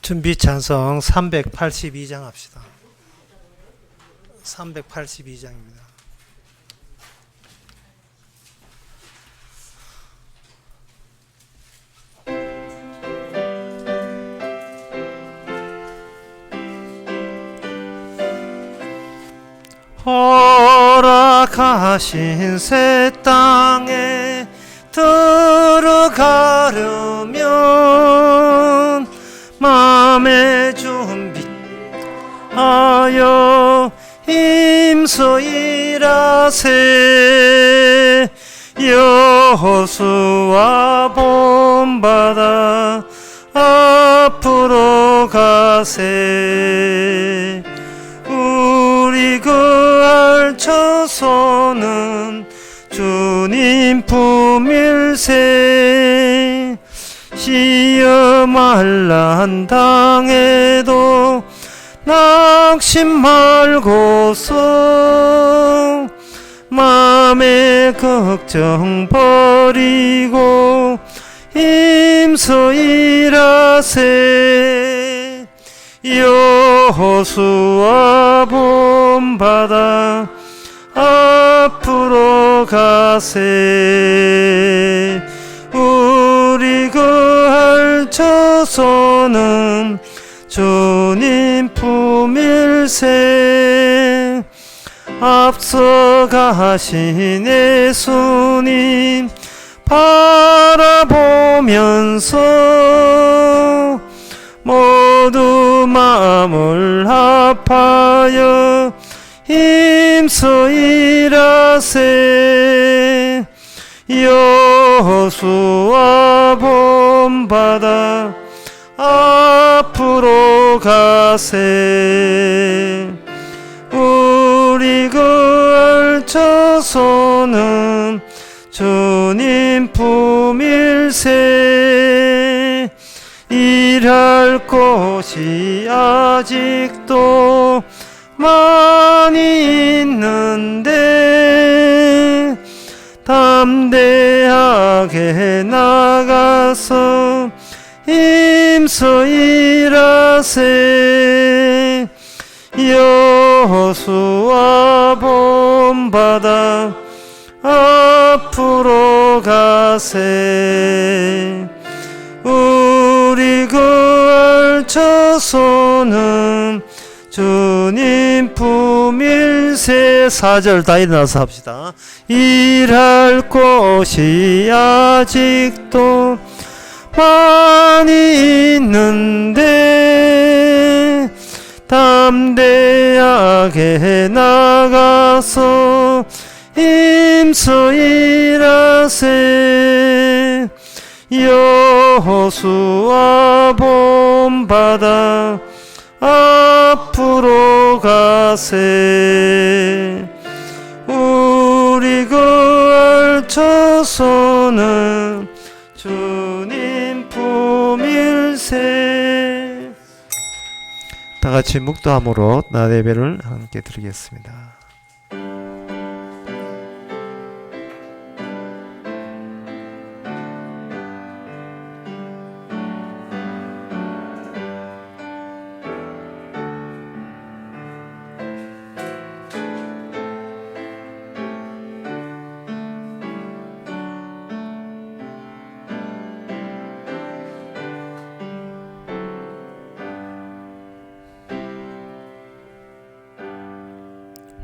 준비 찬송 382장 합시다. 382장입니다. 허락하신 새 땅에 들어가려면 마음의 준비하여 힘써 일하세. 여호수아 본받아 앞으로 가세. 우리 그 알처소는 주님 품일세. 시험 환난 당해도 낙심 말고서 마음의 걱정 버리고 힘써 일하세. 여호수아 본받아 앞으로 가세. 우리 그 알처소는 주님 품일세. 앞서가신 예수님 바라보면서 모두 마음을 합하여 힘써 일하세. 여호수아 본받아 앞으로 가세. 우리 그 알처소는 주님 품일세. 일할 곳이 아직도 많이 있는데 담대하게 나가서 힘써 일하세. 여호수아 본받아 앞으로 가세. 우리 그 알처소는 주님 품일세. 4절 다 일어나서 합시다. 일할 곳이 아직도 많이 있는데 담대하게 나가서 힘써 일하세. 여호수아 본받아 앞으로 가세. 우리 그 알처소는 주님 품일세. 다 같이 묵도함으로 나 예배를 함께 드리겠습니다.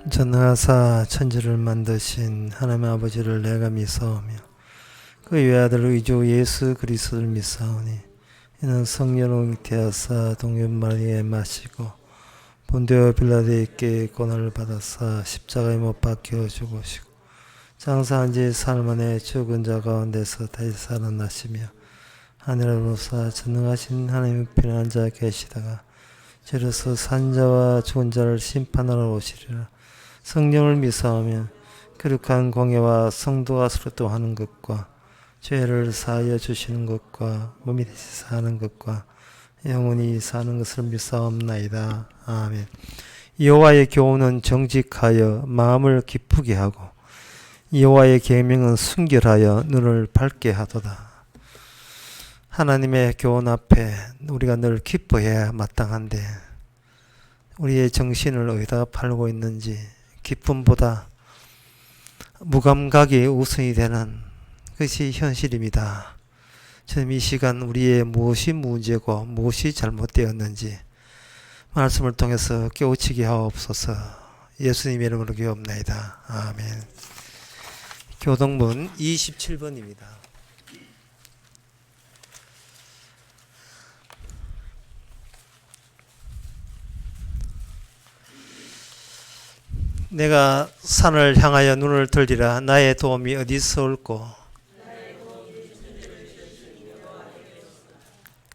전능하사 천지를 만드신 하나님 아버지를 내가 믿사오며 그 외아들 의주 예수 그리스도를 믿사오니 이는 성령으로 잉태하사 동요 마리아에 마시고 본디오 빌라도에게 고난을 받아사 십자가에 못 박혀 죽으시고 장사한 지 사흘 만에 죽은 자 가운데서 다시 살아나시며 하늘로서 전능하신 하나님의 편한 자 계시다가 저로서 산 자와 죽은 자를 심판하러 오시리라. 성령을 믿사오며 거룩한 공예와 성도가 서로 하는 것과 죄를 사하여 주시는 것과 몸이 다시 사는 것과 영원히 사는 것을 믿사옵나이다. 아멘. 여호와의 교훈은 정직하여 마음을 기쁘게 하고 여호와의 계명은 순결하여 눈을 밝게 하도다. 하나님의 교훈 앞에 우리가 늘 기뻐해야 마땅한데 우리의 정신을 어디다가 팔고 있는지 기쁨보다 무감각이 우선이 되는 것이 현실입니다. 저는 이 시간 우리의 무엇이 문제고 무엇이 잘못되었는지 말씀을 통해서 깨우치게 하옵소서. 예수님의 이름으로 기도합나이다. 아멘. 교동문 27번입니다. 내가 산을 향하여 눈을 들리라. 나의 도움이 어디서 올꼬?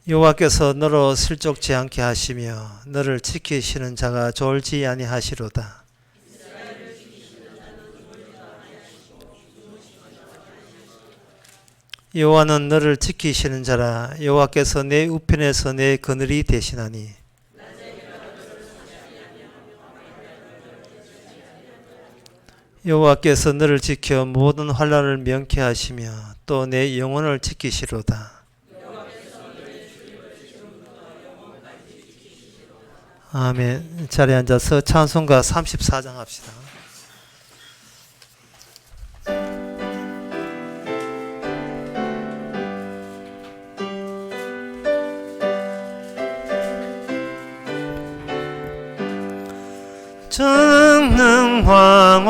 여호와께서 너로 실족지 않게 하시며 너를 지키시는 자가 졸지 아니하시로다. 여호와는 너를 지키시는 자라. 여호와께서 내 우편에서 내 그늘이 되시나니 여호와께서 너를 지켜 모든 환난을 명케 하시며 또 내 영혼을 지키시로다. 아멘. 자리에 앉아서 찬송가 34장 합시다. 전능왕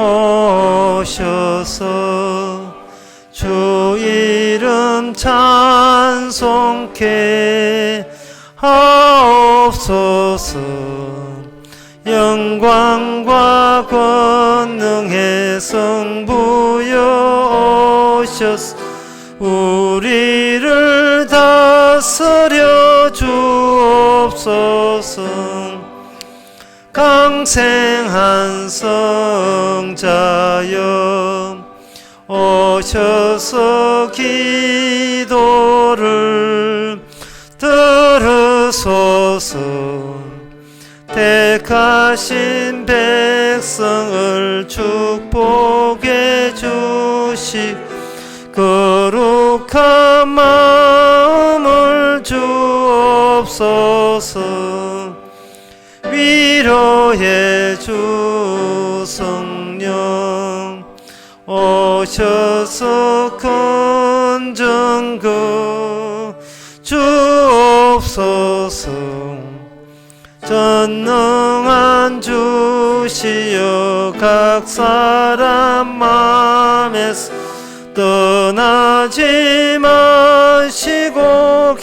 오셔서 주 이름 찬송케 하옵소서. 영광과 권능의 성부여 오셔서 우리를 다스려 주옵소서. 강생한 성자여 오셔서 기도를 들으소서. 택하신 백성을 축복해 주시 거룩한 마음을 주옵소서. 위로해 주 성령 오셔서 건전거 주옵소서. 전능한 주시여 각 사람 맘에서 떠나지 마시고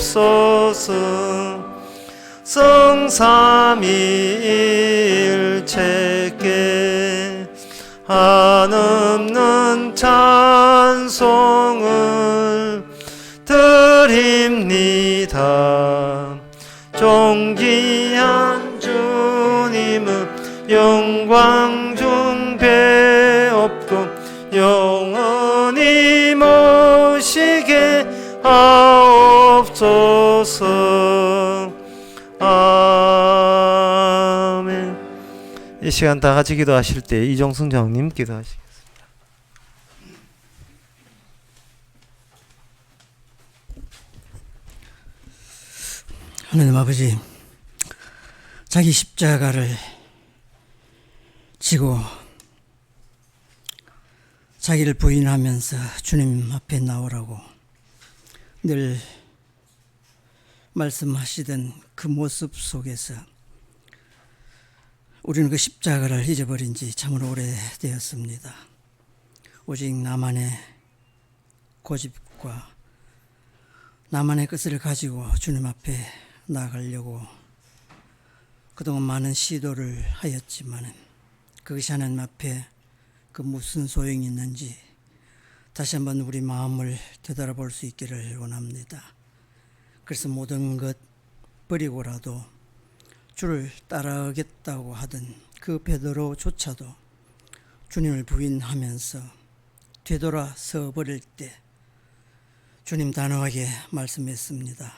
계십소서. 성삼위일체께 한없는 찬송을 드립니다. 존귀한 주님은 영광 중 배없고 영원히 모시게 하옵소서. 아멘. 이 시간 다 같이 기도하실 때 이종승 장님 기도하시겠습니다. 하나님 아버지, 자기 십자가를 지고 자기를 부인하면서 주님 앞에 나오라고 늘 말씀하시던 그 모습 속에서 우리는 그 십자가를 잊어버린 지 참으로 오래되었습니다. 오직 나만의 고집과 나만의 것을 가지고 주님 앞에 나아가려고 그동안 많은 시도를 하였지만 그것이 하나님 앞에 그 무슨 소용이 있는지 다시 한번 우리 마음을 되돌아볼 수 있기를 원합니다. 그래서 모든 것 버리고라도 주를 따라가겠다고 하던 그 베드로조차도 주님을 부인하면서 되돌아서 버릴 때 주님 단호하게 말씀했습니다.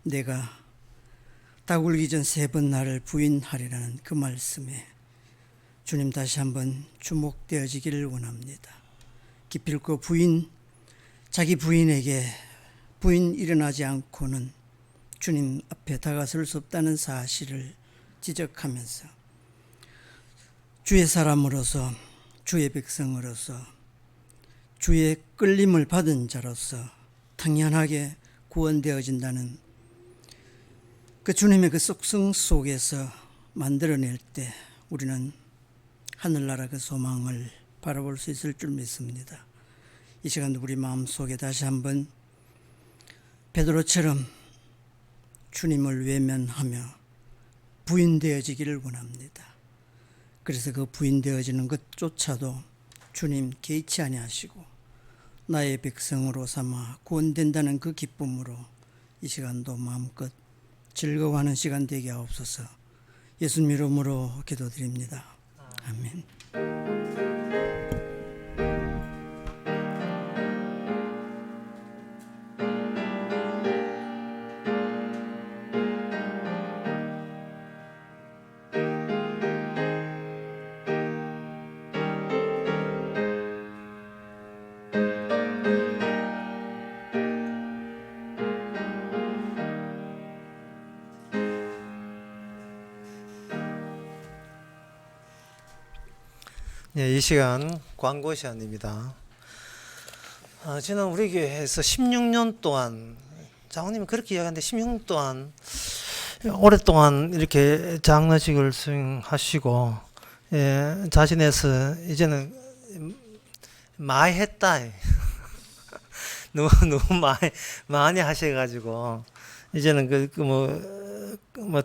내가 닭 울기 전 3번 나를 부인하리라는 그 말씀에 주님 다시 한번 주목되어지기를 원합니다. 기필코 자기 부인에게 부인 일어나지 않고는 주님 앞에 다가설 수 없다는 사실을 지적하면서 주의 사람으로서, 주의 백성으로서, 주의 끌림을 받은 자로서 당연하게 구원되어진다는 그 주님의 그 속성 속에서 만들어낼 때 우리는 하늘나라 그 소망을 바라볼 수 있을 줄 믿습니다. 이 시간도 우리 마음속에 다시 한번 베드로처럼 주님을 외면하며 부인되어지기를 원합니다. 그래서 그 부인되어지는 것조차도 주님 개의치 아니하시고 나의 백성으로 삼아 구원된다는 그 기쁨으로 이 시간도 마음껏 즐거워하는 시간 되게 하옵소서. 예수님 이름으로 기도드립니다. 아멘. 예, 이 시간 광고 시간입니다. 저는 우리 교회에서 16년 동안, 장로님이 그렇게 이야기하는데 16년 동안 오랫동안 이렇게 장로직을 수행하시고, 예, 자신에서 이제는 많이 했다. 너무 많이 하셔가지고 이제는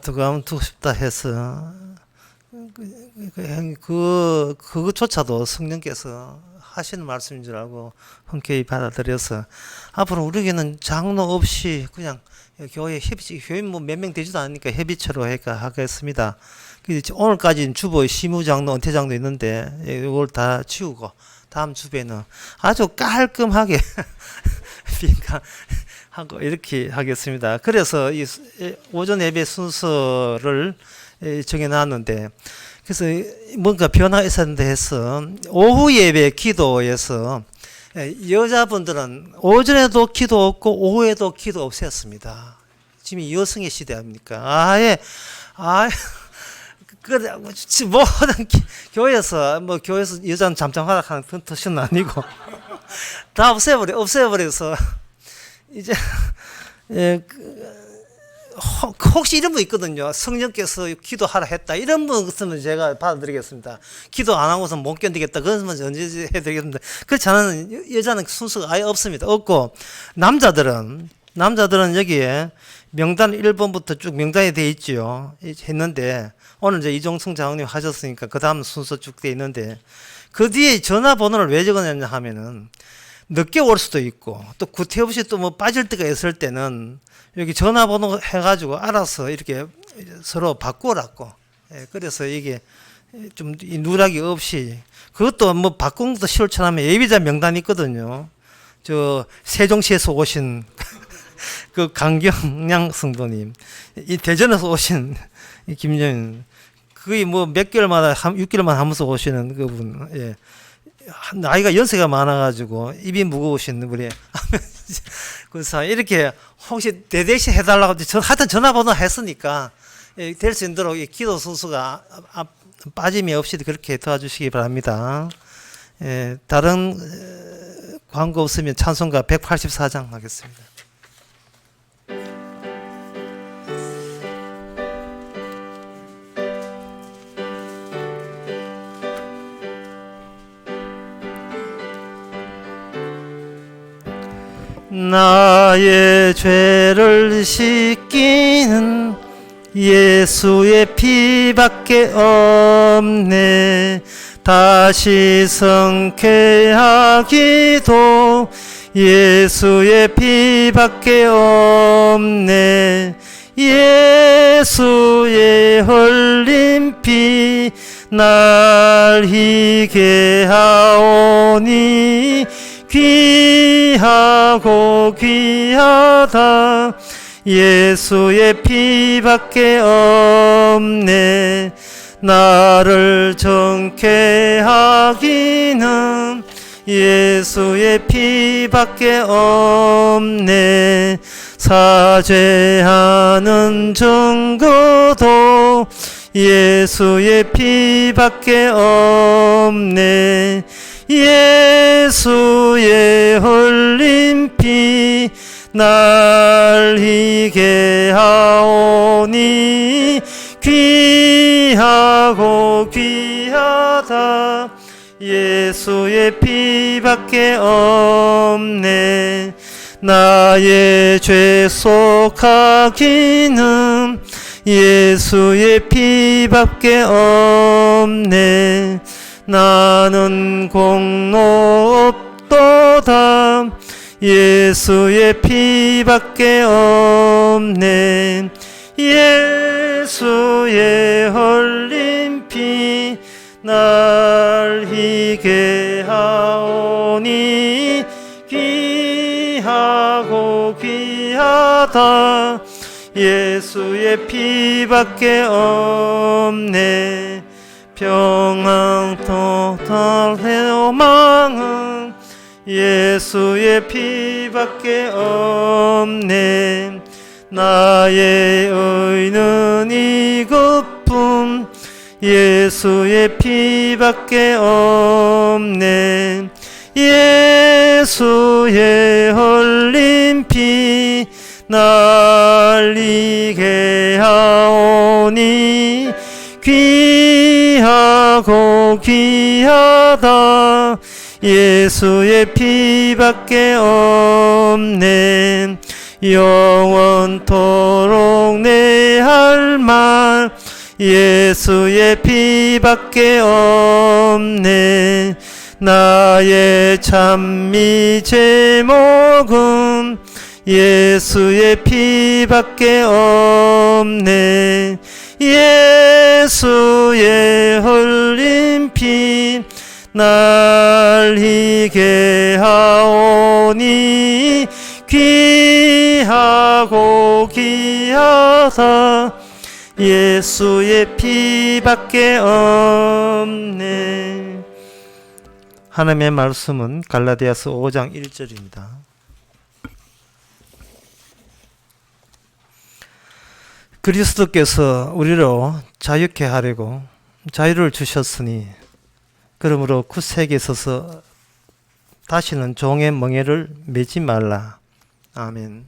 더 가면 두고 싶다 해서 그것조차도 성령께서 하시는 말씀인 줄 알고 흔쾌히 받아들여서 앞으로 우리에게는 장로 없이 그냥 교회 교회 뭐 몇 명 되지도 않으니까 협의체로 하겠습니다. 오늘까지는 주보 시무장로, 은퇴장로 있는데 이걸 다 치우고 다음 주배는 아주 깔끔하게 하고 이렇게 하겠습니다. 그래서 이 오전 예배 순서를 정해놨는데, 그래서 뭔가 변화가 있었는데 해서 오후 예배 기도에서 여자분들은 오전에도 기도 없고 오후에도 기도 없앴습니다. 지금 여성의 시대 아닙니까? 모든 교회에서 여자는 잠잠하라 하는 그런 뜻은 아니고 다 없애버려서 이제 혹시 이런 분 있거든요. 성령께서 기도하라 했다. 이런 분은 제가 받아드리겠습니다. 기도 안 하고서 못 견디겠다. 그러면 언제 해드리겠습니다. 그렇지 않은 여자는 순서가 아예 없습니다. 없고 남자들은 여기에 명단 1번부터 쭉 명단이 돼 있죠. 했는데 오늘 이제 이종성 장로님 하셨으니까 그 다음 순서 쭉 돼 있는데 그 뒤에 전화번호를 왜 적어냈냐 하면은 늦게 올 수도 있고 또 구태없이 또 뭐 빠질 때가 있을 때는 여기 전화번호 해가지고 알아서 이렇게 서로 바꾸라고. 그래서 이게 좀 누락이 없이, 그것도 뭐 바꾼 것도 실천하면 예비자 명단이 있거든요. 저 세종시에서 오신 그 강경량 성도님, 이 대전에서 오신 이 김정인, 거의 뭐 몇 개월마다 6개월만 하면서 오시는 그분, 예. 나이가 연세가 많아가지고 입이 무거우신 분이 그래서 이렇게 혹시 대대시 해달라고 하여튼 전화번호 했으니까 될 수 있도록 기도 순서가 빠짐이 없이 그렇게 도와주시기 바랍니다. 다른 광고 없으면 찬송가 184장 하겠습니다. 나의 죄를 씻기는 예수의 피밖에 없네. 다시 성쾌하기도 예수의 피밖에 없네. 예수의 흘린 피 날 희게 하오니 귀하고 귀하다. 예수의 피밖에 없네. 나를 정케 하기는 예수의 피밖에 없네. 사죄하는 증거도 예수의 피밖에 없네. 예수의 흘린 피 날 희게 하오니 귀하고 귀하다. 예수의 피밖에 없네. 나의 죄 속하기는 예수의 피밖에 없네. 나는 공로 없도다. 예수의 피밖에 없네. 예수의 흘린 피 날 희게 하오니 귀하고 귀하다. 예수의 피밖에 없네. 평강 토탈 소망은 예수의 피밖에 없네. 나의 의는 이것뿐 예수의 피밖에 없네. 예수의 흘린 피 날 이게 하오니 귀하고 귀하다. 예수의 피밖에 없네. 영원토록 내 할 말 예수의 피밖에 없네. 나의 찬미 제목은 예수의 피밖에 없네. 예수의 흘린 피 날 희게 하오니 귀하고 귀하다. 예수의 피밖에 없네. 하나님의 말씀은 갈라디아서 5장 1절입니다. 그리스도께서 우리로 자유케 하려고 자유를 주셨으니 그러므로 굳세게 서서 다시는 종의 멍에를 매지 말라. 아멘.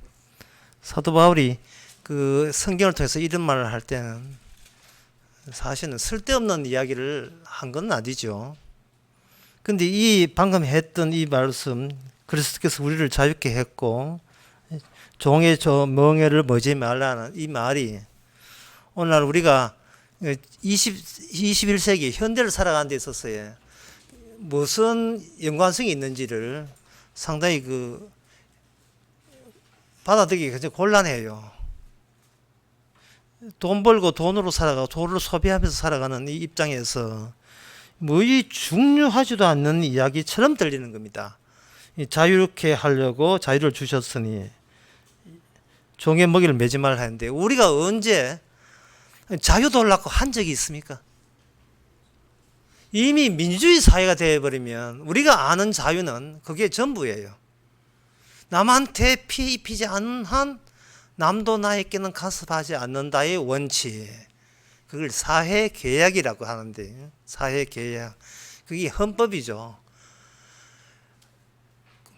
사도 바울이 그 성경을 통해서 이런 말을 할 때는 사실은 쓸데없는 이야기를 한 건 아니죠. 근데 이 방금 했던 이 말씀, 그리스도께서 우리를 자유케 했고 종의 저 멍에를 매지 말라는 이 말이 오늘날 우리가 21세기 현대를 살아가는 데 있어서의 무슨 연관성이 있는지를 상당히 받아들이기 굉장히 곤란해요. 돈 벌고 돈으로 살아가고 돈을 소비하면서 살아가는 이 입장에서 뭐이 중요하지도 않는 이야기처럼 들리는 겁니다. 자유롭게 하려고 자유를 주셨으니 종의 먹이를 매지 말라 하는데 우리가 언제 자유 돌라고 한 적이 있습니까? 이미 민주주의 사회가 되어버리면 우리가 아는 자유는 그게 전부예요. 남한테 피 입히지 않는 한 남도 나에게는 간섭하지 않는다의 원칙, 그걸 사회계약이라고 하는데, 사회계약, 그게 헌법이죠.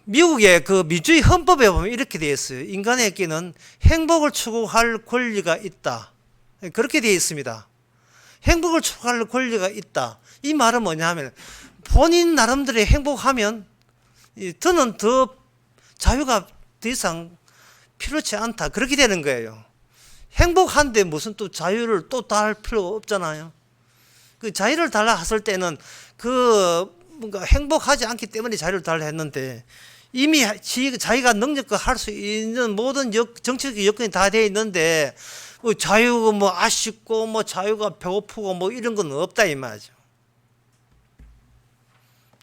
미국의 그 민주주의 헌법에 보면 이렇게 되어 있어요. 인간에게는 행복을 추구할 권리가 있다. 그렇게 되어 있습니다. 행복을 추구할 권리가 있다. 이 말은 뭐냐 하면 본인 나름대로 행복하면 더는 더 자유가 더 이상 필요치 않다. 그렇게 되는 거예요. 행복한데 무슨 또 자유를 또 다 할 필요가 없잖아요. 그 자유를 달라 했을 때는 그 뭔가 행복하지 않기 때문에 자유를 달라 했는데 이미 자기가 능력과 할 수 있는 모든 정치적 여건이 다 되어 있는데 뭐 자유가 뭐 아쉽고 뭐 자유가 배고프고 뭐 이런 건 없다 이 말이죠.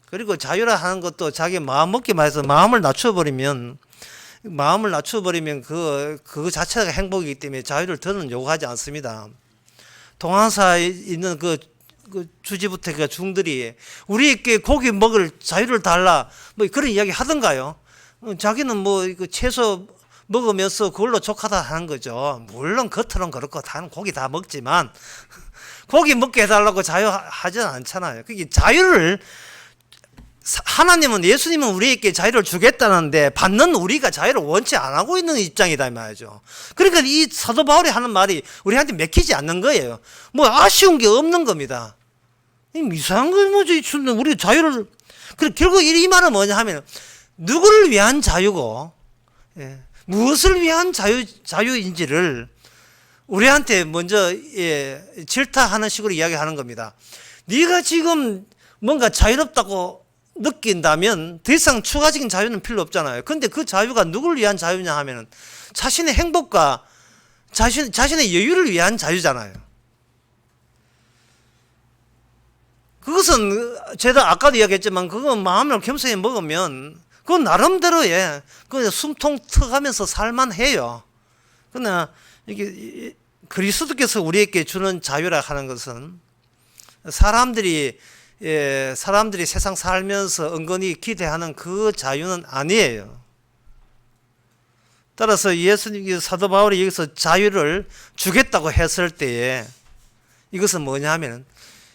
그리고 자유라 하는 것도 자기 마음 먹기 말해서 마음을 낮춰버리면 그 자체가 행복이기 때문에 자유를 더는 요구하지 않습니다. 동안사에 있는 그 주지부터 그 중들이 우리에게 고기 먹을 자유를 달라 뭐 그런 이야기 하던가요? 자기는 뭐 그 채소 먹으면서 그걸로 족하다 하는 거죠. 물론 겉으로는 그렇고 다는 고기 다 먹지만 고기 먹게 해달라고 자유하지는 않잖아요. 그게 자유를 하나님은 예수님은 우리에게 자유를 주겠다는데 받는 우리가 자유를 원치 안 하고 있는 입장이다 이 말이죠. 그러니까 이 사도 바울이 하는 말이 우리한테 맥히지 않는 거예요. 뭐 아쉬운 게 없는 겁니다. 이상한 거 뭐지? 우리 자유를 결국 이 말은 뭐냐 하면 누구를 위한 자유고 무엇을 위한 자유인지를 우리한테 먼저 질타하는 식으로 이야기하는 겁니다. 네가 지금 뭔가 자유롭다고 느낀다면 더 이상 추가적인 자유는 필요 없잖아요. 그런데 그 자유가 누구를 위한 자유냐 하면 자신의 행복과 자신의 여유를 위한 자유잖아요. 그것은 제가 아까도 이야기했지만 그건 마음을 겸손히 먹으면 그건 나름대로의 그 숨통 트가면서 살만해요. 그러나 이게 그리스도께서 우리에게 주는 자유라 하는 것은 사람들이 세상 살면서 은근히 기대하는 그 자유는 아니에요. 따라서 예수님 사도 바울이 여기서 자유를 주겠다고 했을 때에 이것은 뭐냐 하면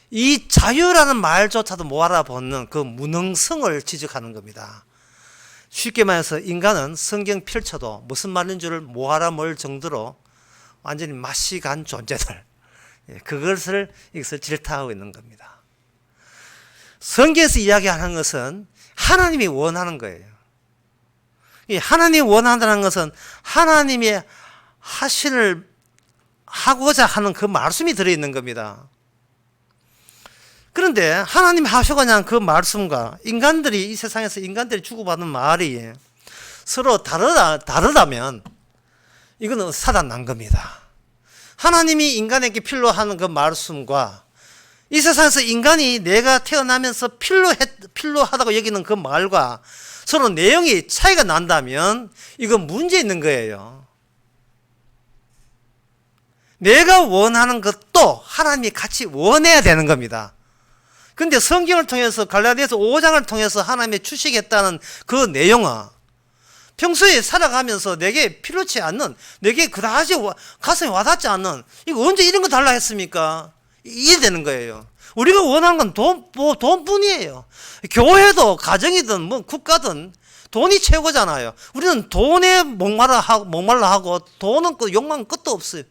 이 자유라는 말조차도 못 알아보는 그 무능성을 지적하는 겁니다. 쉽게 말해서 인간은 성경 펼쳐도 무슨 말인 줄을 못 알아볼 정도로 완전히 맛이 간 존재들, 그것을 여기서 질타하고 있는 겁니다. 성경에서 이야기하는 것은 하나님이 원하는 거예요. 하나님이 원한다는 것은 하나님의 하고자 하는 그 말씀이 들어있는 겁니다. 그런데 하나님이 하시고자 하는 그 말씀과 이 세상에서 인간들이 주고받는 말이 서로 다르다면 이거는 사단 난 겁니다. 하나님이 인간에게 필요한 그 말씀과 이 세상에서 인간이 내가 태어나면서 필요하다고 여기는 그 말과 서로 내용이 차이가 난다면 이건 문제 있는 거예요. 내가 원하는 것도 하나님이 같이 원해야 되는 겁니다. 그런데 성경을 통해서 갈라디아서 5장을 통해서 하나님의 주시겠다는 그 내용은 평소에 살아가면서 내게 필요치 않는, 내게 그다지 가슴에 와닿지 않는, 이거 언제 이런 거 달라 했습니까? 이해되는 거예요. 우리가 원하는 건 돈뿐이에요. 교회도 가정이든 뭐 국가든 돈이 최고잖아요. 우리는 돈에 목말라 하고 돈은 욕망 끝도 없어요.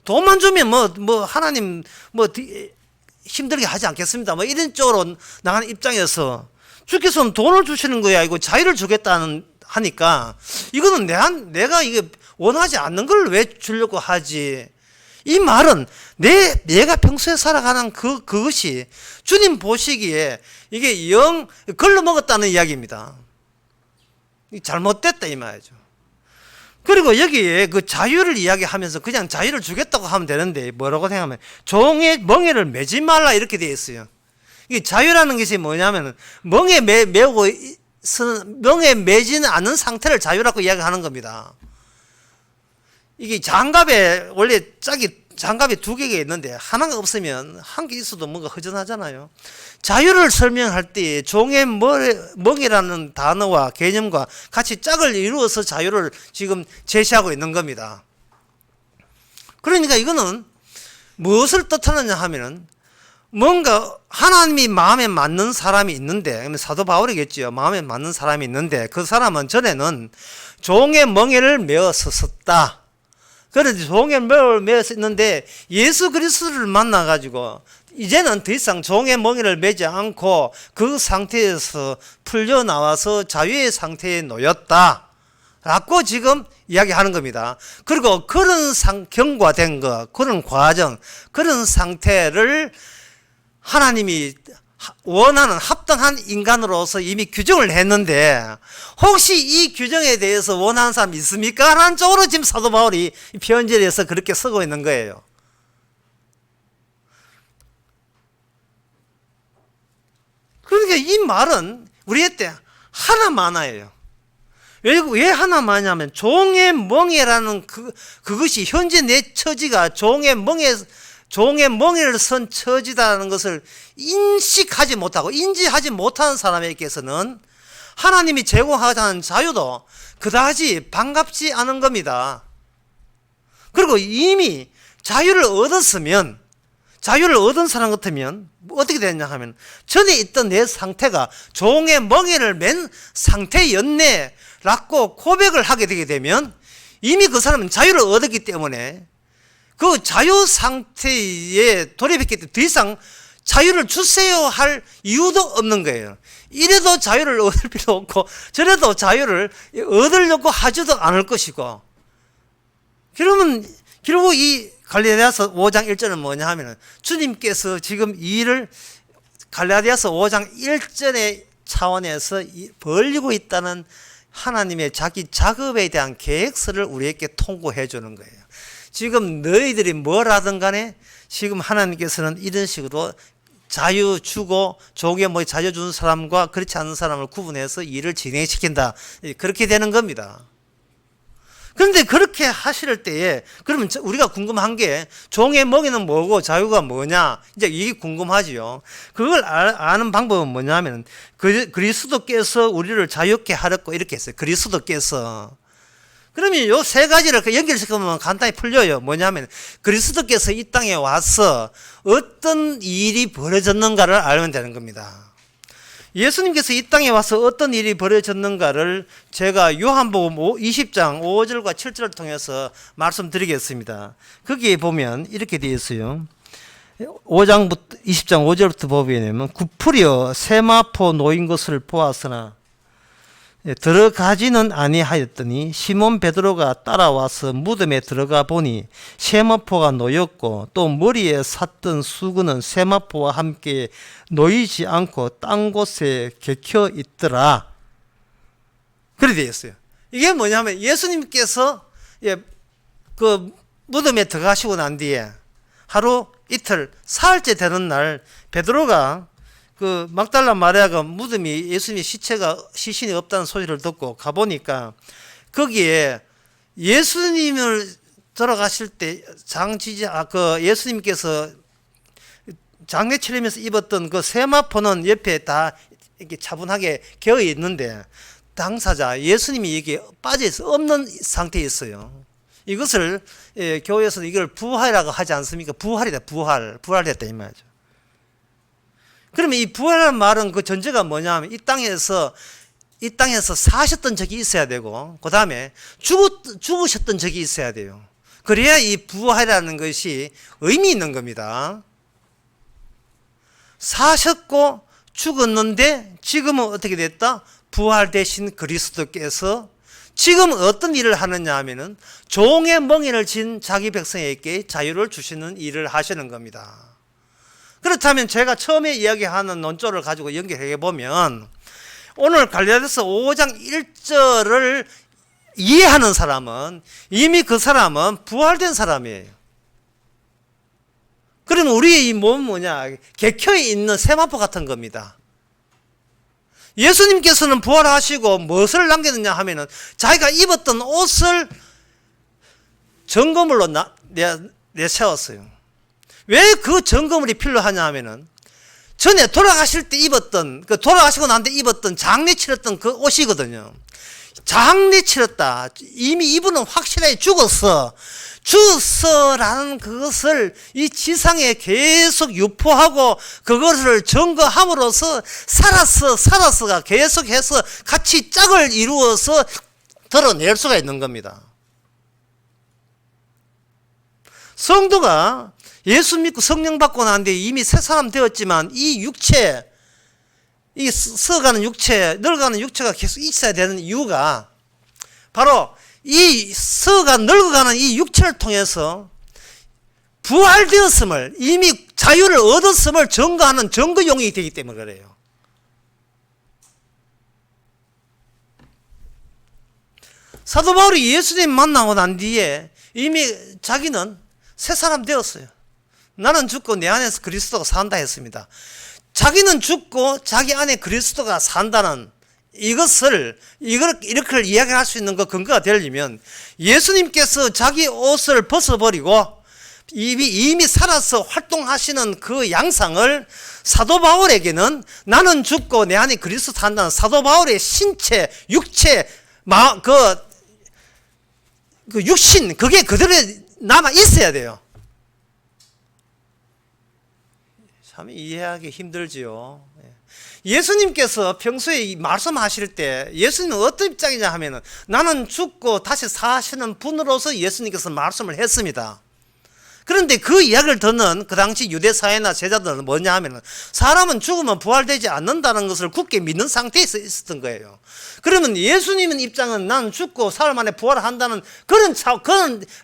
돈만 주면 뭐 하나님 힘들게 하지 않겠습니다. 이런 쪽으로 나가는 입장에서 주께서는 돈을 주시는 거야. 이거 자유를 주겠다는 하니까 이거는 내가 이게 원하지 않는 걸 왜 주려고 하지? 이 말은 내가 평소에 살아가는 그것이 주님 보시기에 이게 걸러 먹었다는 이야기입니다. 잘못됐다 이 말이죠. 그리고 여기에 그 자유를 이야기하면서 그냥 자유를 주겠다고 하면 되는데 뭐라고 생각하면 종의 멍에를 매지 말라 이렇게 되어 있어요. 이 자유라는 것이 뭐냐면 멍에 매지는 않는 상태를 자유라고 이야기하는 겁니다. 이게 장갑에 원래 장갑이 두 개가 있는데 하나가 없으면 한 개 있어도 뭔가 허전하잖아요. 자유를 설명할 때 종의 멍이라는 단어와 개념과 같이 짝을 이루어서 자유를 지금 제시하고 있는 겁니다. 그러니까 이거는 무엇을 뜻하느냐 하면은 뭔가 하나님이 마음에 맞는 사람이 있는데, 사도 바울이겠지요. 마음에 맞는 사람이 있는데 그 사람은 전에는 종의 멍에를 메어서 썼다. 그래서 종의 멍에를 메어서 있는데 예수 그리스도를 만나가지고 이제는 더 이상 종의 멍에를 매지 않고 그 상태에서 풀려 나와서 자유의 상태에 놓였다 라고 지금 이야기하는 겁니다. 그리고 그런 경과된 것, 그런 과정, 그런 상태를 하나님이 원하는 합당한 인간으로서 이미 규정을 했는데 혹시 이 규정에 대해서 원하는 사람이 있습니까? 라는 쪽으로 지금 사도 바울이 편지를 해서 그렇게 쓰고 있는 거예요. 그러니까 이 말은 우리한테 하나만화예요. 왜 하나만하냐면 종의 멍에라는 그것이 현재 내 처지가 종의 멍에를 선 처지다는 것을 인식하지 못하고 인지하지 못하는 사람에게서는 하나님이 제공하자는 자유도 그다지 반갑지 않은 겁니다. 그리고 이미 자유를 얻었으면, 자유를 얻은 사람 같으면 어떻게 되냐 하면 전에 있던 내 상태가 종의 멍에를 맨 상태였네 라고 고백을 하게 되게 되면 이미 그 사람은 자유를 얻었기 때문에 그 자유 상태에 돌입했기 때문에 더 이상 자유를 주세요 할 이유도 없는 거예요. 이래도 자유를 얻을 필요 없고 저래도 자유를 얻으려고 하지도 않을 것이고, 그러면 결국 이 갈라디아서 5장 1절은 뭐냐 하면은 주님께서 지금 이 일을 갈라디아서 5장 1절의 차원에서 벌리고 있다는 하나님의 자기 작업에 대한 계획서를 우리에게 통고해 주는 거예요. 지금 너희들이 뭘 하든 간에 지금 하나님께서는 이런 식으로 자유 주고 종의 뭐 자유 주는 사람과 그렇지 않은 사람을 구분해서 일을 진행시킨다. 그렇게 되는 겁니다. 그런데 그렇게 하실 때에 그러면 우리가 궁금한 게 종의 멍에는 뭐고 자유가 뭐냐, 이제 이게 궁금하지요. 그걸 아는 방법은 뭐냐면 그리스도께서 우리를 자유케 하렸고 이렇게 했어요. 그리스도께서. 그러면 요 세 가지를 연결시키면 간단히 풀려요. 뭐냐면 그리스도께서 이 땅에 와서 어떤 일이 벌어졌는가를 알면 되는 겁니다. 예수님께서 이 땅에 와서 어떤 일이 벌어졌는가를 제가 요한복음 20장 5절과 7절을 통해서 말씀드리겠습니다. 거기에 보면 이렇게 되어 있어요. 5장부터 20장 5절부터 보면 구풀이여 세마포 놓인 것을 보았으나 들어가지는 아니하였더니 시몬 베드로가 따라와서 무덤에 들어가 보니 세마포가 놓였고 또 머리에 샀던 수건은 세마포와 함께 놓이지 않고 딴 곳에 객혀 있더라. 그래 되어 있어요. 이게 뭐냐면 예수님께서 그 무덤에 들어가시고 난 뒤에 하루 이틀 사흘째 되는 날 베드로가 그 막달라 마리아가 무덤이 예수님의 시신이 없다는 소리를 듣고 가보니까 거기에 예수님을 돌아가실 때 예수님께서 장례 치르면서 입었던 그 세마포는 옆에 다 이렇게 차분하게 개어 있는데 당사자 예수님이 여기 빠져 있어 없는 상태에 있어요. 이것을 교회에서 이걸 부활이라고 하지 않습니까? 부활이다, 부활됐다 이 말이죠. 그러면 이 부활이라는 말은 그 전제가 뭐냐 하면 이 땅에서 사셨던 적이 있어야 되고 그 다음에 죽으셨던 적이 있어야 돼요. 그래야 이 부활이라는 것이 의미 있는 겁니다. 사셨고 죽었는데 지금은 어떻게 됐다? 부활되신 그리스도께서 지금 어떤 일을 하느냐 하면은 종의 멍에를 진 자기 백성에게 자유를 주시는 일을 하시는 겁니다. 그렇다면 제가 처음에 이야기하는 논조를 가지고 연결해 보면 오늘 갈라디아서 5장 1절을 이해하는 사람은 이미 그 사람은 부활된 사람이에요. 그러면 우리의 이 몸은 뭐냐? 객혀 있는 세마포 같은 겁니다. 예수님께서는 부활하시고 무엇을 남겼느냐 하면은 자기가 입었던 옷을 점검물로 내세웠어요. 왜 그 점검물이 필요하냐 하면은 전에 돌아가실 때 입었던 돌아가시고 난 뒤에 입었던 장례 치렀던 그 옷이거든요. 장례 치렀다. 이미 이분은 확실하게 죽었어라는 그것을 이 지상에 계속 유포하고 그것을 증거함으로써 살았어가 계속해서 같이 짝을 이루어서 드러낼 수가 있는 겁니다. 성도가 예수 믿고 성령 받고 난 뒤에 이미 새 사람 되었지만 이 육체, 이 썩어가는 육체, 늙어가는 육체가 계속 있어야 되는 이유가 바로 이 늙어가는 이 육체를 통해서 부활되었음을, 이미 자유를 얻었음을 증거하는 증거용이 되기 때문에 그래요. 사도 바울이 예수님 만나고 난 뒤에 이미 자기는 새 사람 되었어요. 나는 죽고 내 안에서 그리스도가 산다 했습니다. 자기는 죽고 자기 안에 그리스도가 산다는 이렇게 이야기할 수 있는 그 근거가 되려면 예수님께서 자기 옷을 벗어버리고 이미 살아서 활동하시는 그 양상을 사도 바울에게는 나는 죽고 내 안에 그리스도 산다는 사도 바울의 신체, 육체, 그 육신, 그게 그대로 남아 있어야 돼요. 참 이해하기 힘들지요. 예수님께서 평소에 말씀하실 때 예수님은 어떤 입장이냐 하면은 나는 죽고 다시 사시는 분으로서 예수님께서 말씀을 했습니다. 그런데 그 이야기를 듣는 그 당시 유대 사회나 제자들은 뭐냐 하면은 사람은 죽으면 부활되지 않는다는 것을 굳게 믿는 상태에 있었던 거예요. 그러면 예수님의 입장은 나는 죽고 사흘 만에 부활한다는 그런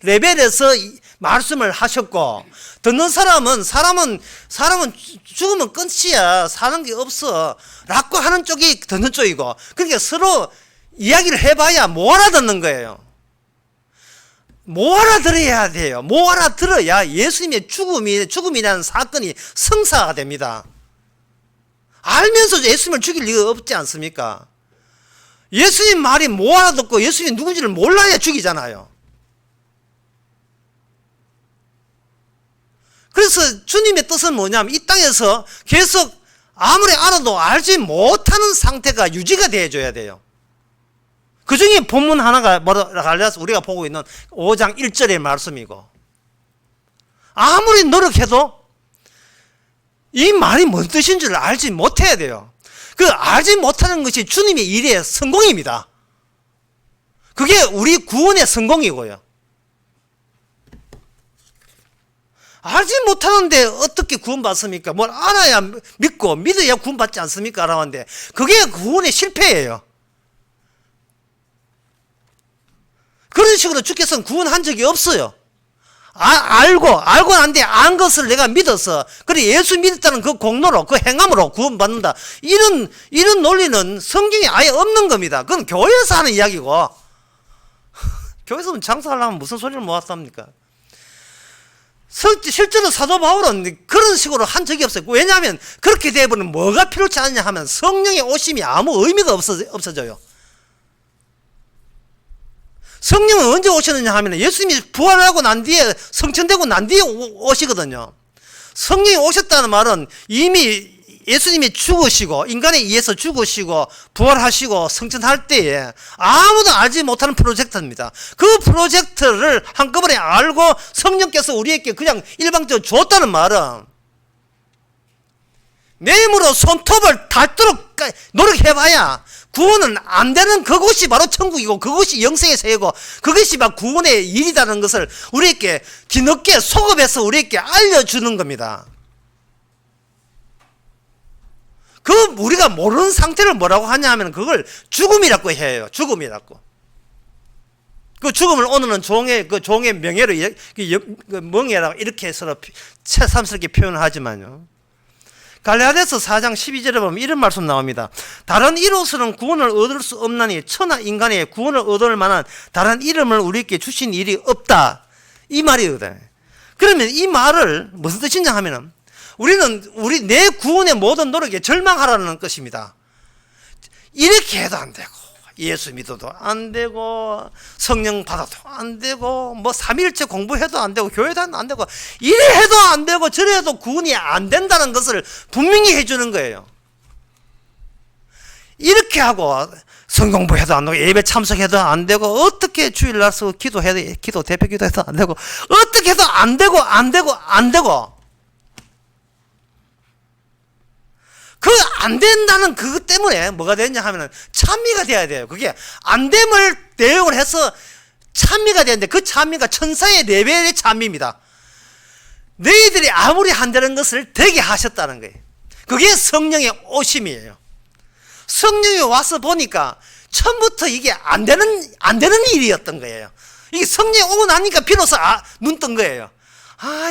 레벨에서 말씀을 하셨고, 듣는 사람은 죽으면 끝이야, 사는 게 없어 라고 하는 쪽이 듣는 쪽이고, 그러니까 서로 이야기를 해봐야 못 알아듣는 거예요. 못 알아들어야 돼요. 못 알아들어야 예수님의 죽음이라는 사건이 성사가 됩니다. 알면서 예수님을 죽일 리가 없지 않습니까? 예수님 말이 못 알아듣고 예수님이 누군지를 몰라야 죽이잖아요. 그래서 주님의 뜻은 뭐냐면 이 땅에서 계속 아무리 알아도 알지 못하는 상태가 유지가 되어줘야 돼요. 그 중에 본문 하나가 뭐라고 알려서 우리가 보고 있는 5장 1절의 말씀이고, 아무리 노력해도 이 말이 뭔 뜻인 줄 알지 못해야 돼요. 그 알지 못하는 것이 주님의 일의 성공입니다. 그게 우리 구원의 성공이고요. 알지 못하는데 어떻게 구원받습니까? 뭘 알아야 믿고 믿어야 구원받지 않습니까? 라는데 그게 구원의 실패예요. 그런 식으로 주께서는 구원한 적이 없어요. 알고 난 뒤에 안 것을 내가 믿어서, 그래 예수 믿었다는 그 공로로, 그 행함으로 구원받는다, 이런 논리는 성경에 아예 없는 겁니다. 그건 교회에서 하는 이야기고, 교회에서 장사하려면 무슨 소리를 모았답니까? 실제로 사도 바울은 그런 식으로 한 적이 없어요. 왜냐하면 그렇게 되어버리면 뭐가 필요치 않냐 하면 성령의 오심이 아무 의미가 없어져요. 성령은 언제 오셨느냐 하면 예수님이 부활하고 난 뒤에, 성천되고 난 뒤에 오시거든요. 성령이 오셨다는 말은 이미 예수님이 죽으시고 인간에 의해서 죽으시고 부활하시고 성천할 때에 아무도 알지 못하는 프로젝트입니다. 그 프로젝트를 한꺼번에 알고 성령께서 우리에게 그냥 일방적으로 줬다는 말은 내 힘으로 손톱을 닳도록 노력해봐야 구원은 안 되는 그곳이 바로 천국이고 그것이 영생의 세계고 그것이 바로 구원의 일이라는 것을 우리에게 뒤늦게 소급해서 우리에게 알려주는 겁니다. 그 우리가 모르는 상태를 뭐라고 하냐 하면 그걸 죽음이라고 해요. 죽음이라고. 그 죽음을 오늘은 종의 명예로 멍해라고 이렇게 서로 새삼스럽게 표현을 하지만요. 갈라디아서 4장 12절에 보면 이런 말씀 나옵니다. 다른 이로서는 구원을 얻을 수 없나니 천하 인간의 구원을 얻을 만한 다른 이름을 우리에게 주신 일이 없다. 이 말이거든요. 그러면 이 말을 무슨 뜻이냐 하면은 우리 내 구원의 모든 노력에 절망하라는 것입니다. 이렇게 해도 안 되고 예수 믿어도 안 되고 성령 받아도 안 되고 뭐 삼일체 공부해도 안 되고 교회도 안 되고 이래 해도 안 되고 저래 해도 구원이 안 된다는 것을 분명히 해주는 거예요. 이렇게 하고 성공부해도 안 되고 예배 참석해도 안 되고 어떻게 주일날 기도 대표 기도해도 안 되고 어떻게 해도 안 되고 그 안 된다는 그것 때문에 뭐가 되냐 하면은 찬미가 돼야 돼요. 그게 안 됨을 대응을 해서 찬미가 되는데 그 찬미가 천사의 레벨의 찬미입니다. 너희들이 아무리 안 되는 것을 되게 하셨다는 거예요. 그게 성령의 오심이에요. 성령이 와서 보니까 처음부터 이게 안 되는 일이었던 거예요. 이게 성령이 오고 나니까 비로소 눈 뜬 거예요.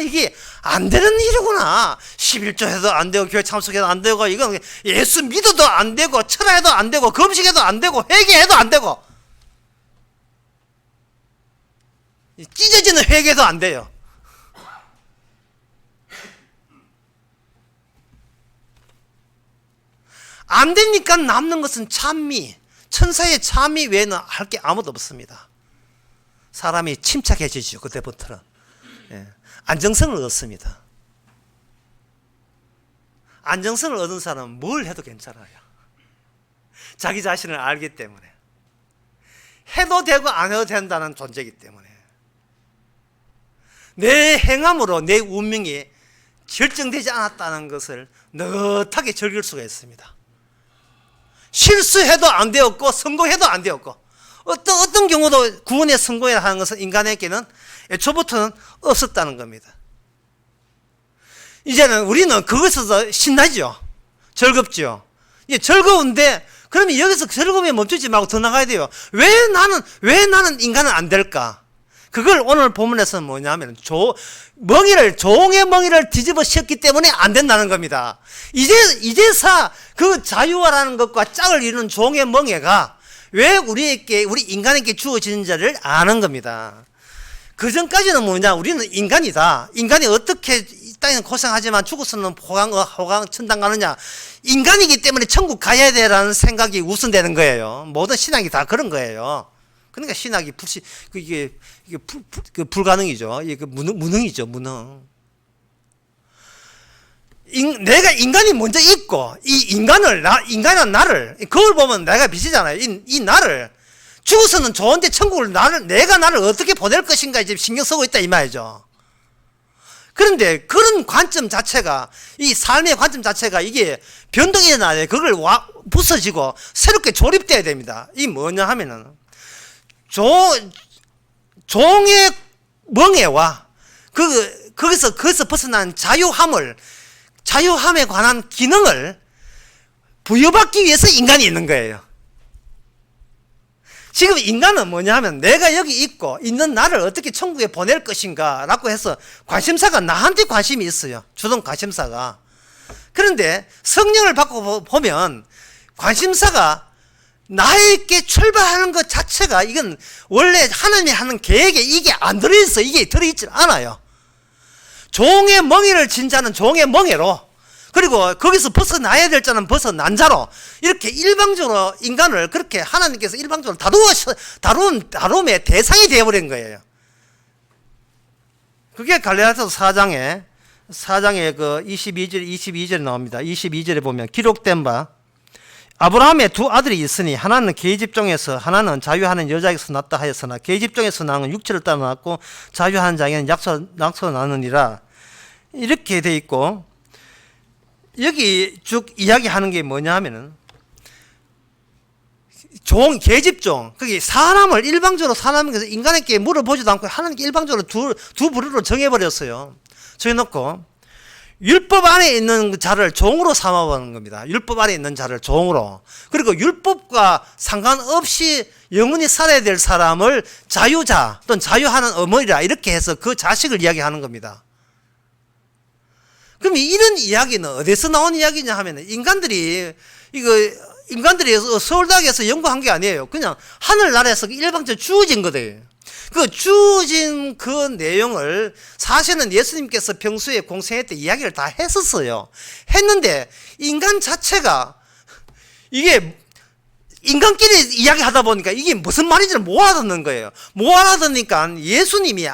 이게 안 되는 일이구나. 11조 해도 안 되고 교회 참석해도 안 되고 이건 예수 믿어도 안 되고 철야해도 안 되고 금식해도 안 되고 회개해도 안 되고 찢어지는 회개도 안 돼요. 안 되니까 남는 것은 찬미, 천사의 찬미 외에는 할 게 아무도 없습니다. 사람이 침착해지죠. 그때부터는 안정성을 얻습니다. 안정성을 얻은 사람은 뭘 해도 괜찮아요. 자기 자신을 알기 때문에. 해도 되고 안 해도 된다는 존재이기 때문에 내 행함으로 내 운명이 결정되지 않았다는 것을 느긋하게 즐길 수가 있습니다. 실수해도 안 되었고 성공해도 안 되었고 어떤 경우도 구원에 성공해야 하는 것은 인간에게는 애초부터는 없었다는 겁니다. 이제는 우리는 그것에서 신나죠. 즐겁죠. 이게 즐거운데 그러면 여기서 즐거움에 멈추지 말고 더 나가야 돼요. 왜 나는 인간은 안 될까? 그걸 오늘 본문에서는 뭐냐면 종의 멍이를 뒤집어 씌웠기 때문에 안 된다는 겁니다. 이제사 그 자유화라는 것과 짝을 이루는 종의 멍에가 왜 우리 인간에게 주어지는지를 아는 겁니다. 그 전까지는 뭐냐? 우리는 인간이다. 인간이 어떻게 이 땅에는 고생하지만 죽어서는 호강 천당 가느냐? 인간이기 때문에 천국 가야 되라는 생각이 우선되는 거예요. 모든 신앙이 다 그런 거예요. 그러니까 신학이 이게 불가능이죠. 이게 무능이죠, 무능. 내가 인간이 먼저 있고, 인간은 나를, 거울 보면 내가 빛이잖아요. 이 나를, 죽어서는 좋은데 천국을 내가 나를 어떻게 보낼 것인가 이제 신경 쓰고 있다, 이 말이죠. 그런데 그런 관점 자체가, 이 삶의 관점 자체가 이게 변동이 일어나야 그걸 부서지고 새롭게 조립돼야 됩니다. 이 뭐냐 하면은, 종의 멍에와 거기서 벗어난 자유함에 관한 기능을 부여받기 위해서 인간이 있는 거예요. 지금 인간은 뭐냐 하면 내가 여기 있는 나를 어떻게 천국에 보낼 것인가 라고 해서 관심사가 나한테 관심이 있어요. 주동 관심사가. 그런데 성령을 받고 보면 관심사가 나에게 출발하는 것 자체가 이건 원래 하나님이 하는 계획에 이게 안 들어있어. 이게 들어있지 않아요. 종의 멍에를 진 자는 종의 멍에로, 그리고 거기서 벗어나야 될 자는 벗어난 자로, 이렇게 일방적으로 인간을 그렇게 하나님께서 일방적으로 다룸의 대상이 되어버린 거예요. 그게 갈라디아서 4장에 그 22절에 나옵니다. 22절에 보면 기록된 바 아브라함의 두 아들이 있으니 하나는 계집종에서 하나는 자유하는 여자에게서 났다 하였으나 계집종에서 낳은 육체를 따라 낳았고 자유하는 자에게는 약속을 나누니라. 이렇게 돼 있고, 여기 쭉 이야기하는 게 뭐냐 하면은 계집종, 그게 사람에게서 인간에게 물어보지도 않고 하나님께 일방적으로 두 부류로 정해버렸어요. 정해놓고 율법 안에 있는 자를 종으로 삼아보는 겁니다. 율법 안에 있는 자를 종으로. 그리고 율법과 상관없이 영원히 살아야 될 사람을 자유자 또는 자유하는 어머니라 이렇게 해서 그 자식을 이야기하는 겁니다. 그럼 이런 이야기는 어디서 나온 이야기냐 하면 인간들이 서울대학에서 연구한 게 아니에요. 그냥 하늘나라에서 일방적으로 주어진 거예요. 그 주어진 그 내용을 사실은 예수님께서 평소에 공생애 때 이야기를 다 했었어요. 했는데 인간 자체가 이게 인간끼리 이야기하다 보니까 이게 무슨 말인지를 못 알아듣는 거예요. 못 알아듣으니까 예수님이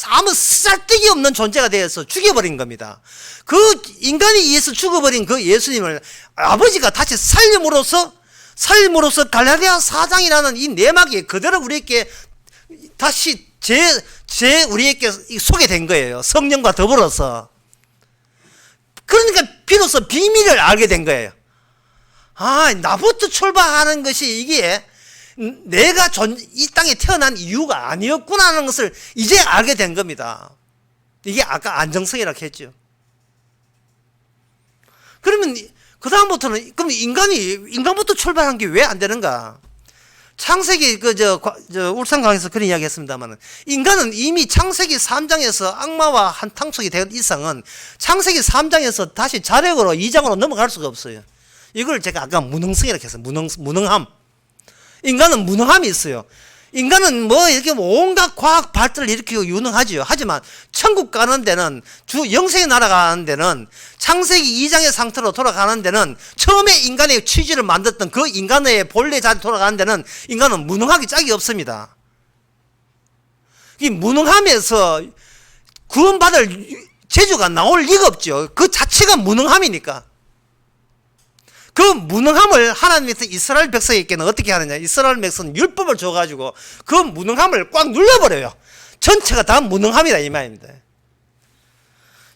아무 쓰잘데기 없는 존재가 되어서 죽여버린 겁니다. 그 인간이 의해서 죽어버린 그 예수님을 아버지가 다시 살림으로써 갈라디아 4장이라는 이 내막이 그대로 우리에게 다시 우리에게 소개된 거예요. 성령과 더불어서. 그러니까 비로소 비밀을 알게 된 거예요. 아, 나부터 출발하는 것이 이게 내가 이 땅에 태어난 이유가 아니었구나 하는 것을 이제 알게 된 겁니다. 이게 아까 안정성이라고 했죠. 그러면 그다음부터는 그럼 인간부터 출발한 게 왜 안 되는가? 창세기 울산 강에서 그런 이야기 했습니다만 인간은 이미 창세기 3장에서 악마와 한탕속이 된 이상은 창세기 3장에서 다시 자력으로 2장으로 넘어갈 수가 없어요. 이걸 제가 아까 무능성이라고 했어요. 무능함. 인간은 무능함이 있어요. 인간은 뭐 이렇게 온갖 과학 발달을 일으키고 유능하지요. 하지만 천국 가는 데는 영생의 나라 가는 데는 창세기 2장의 상태로 돌아가는 데는 처음에 인간의 취지를 만들었던 그 인간의 본래 자리로 돌아가는 데는 인간은 무능하기 짝이 없습니다. 이 무능함에서 구원받을 재주가 나올 리가 없죠. 그 자체가 무능함이니까. 그 무능함을 하나님께서 이스라엘 백성에게는 어떻게 하느냐? 이스라엘 백성은 율법을 줘가지고 그 무능함을 꽉 눌러버려요. 전체가 다 무능함이다 이 말입니다.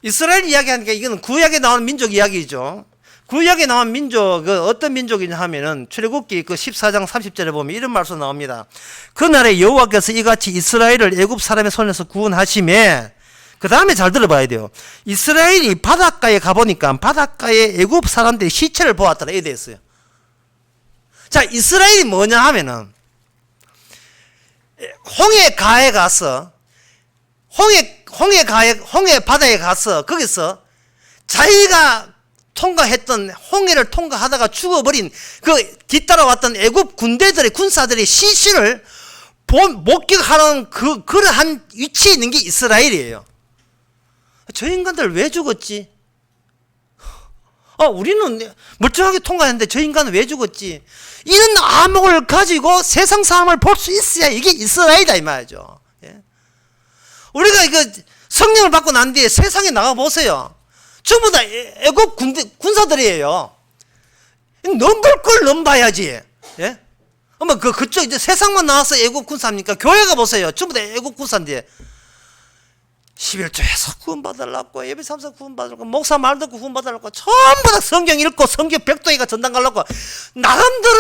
이스라엘 이야기하니까 이거는 구약에 나오는 민족 이야기죠. 구약에 나온 민족, 어떤 민족이냐 하면은 출애굽기 14장 30절에 보면 이런 말씀 나옵니다. 그날에 여호와께서 이같이 이스라엘을 애굽 사람의 손에서 구원하심에, 그 다음에 잘 들어봐야 돼요. 이스라엘이 바닷가에 가보니까 바닷가에 애굽 사람들이 시체를 보았더라 이래 있어요. 자, 이스라엘이 뭐냐 하면은 홍해 가에 가서 홍해 바다에 가서 거기서 자기가 통과했던 홍해를 통과하다가 죽어버린 그 뒤따라왔던 애굽 군대들의 군사들의 시신을 목격하는 그러한 위치에 있는 게 이스라엘이에요. 저 인간들 왜 죽었지? 우리는 멀쩡하게 통과했는데 저 인간은 왜 죽었지? 이런 암흑을 가지고 세상 사람을 볼 수 있어야 이게 이스라엘이다 이 말이죠. 예? 우리가 이거 성령을 받고 난 뒤에 세상에 나가 보세요. 전부 다 애국 군사들이에요. 넘볼 걸 넘봐야지. 예? 그쪽 이제 세상만 나와서 애국 군사입니까? 교회가 보세요. 전부 다 애국 군사인데 11조에서 구원받으려고, 예배 3사 구원받으려고, 목사 말 듣고 구원받으려고, 전부 다 성경 읽고 성경 백도기가 전당 가려고 나름대로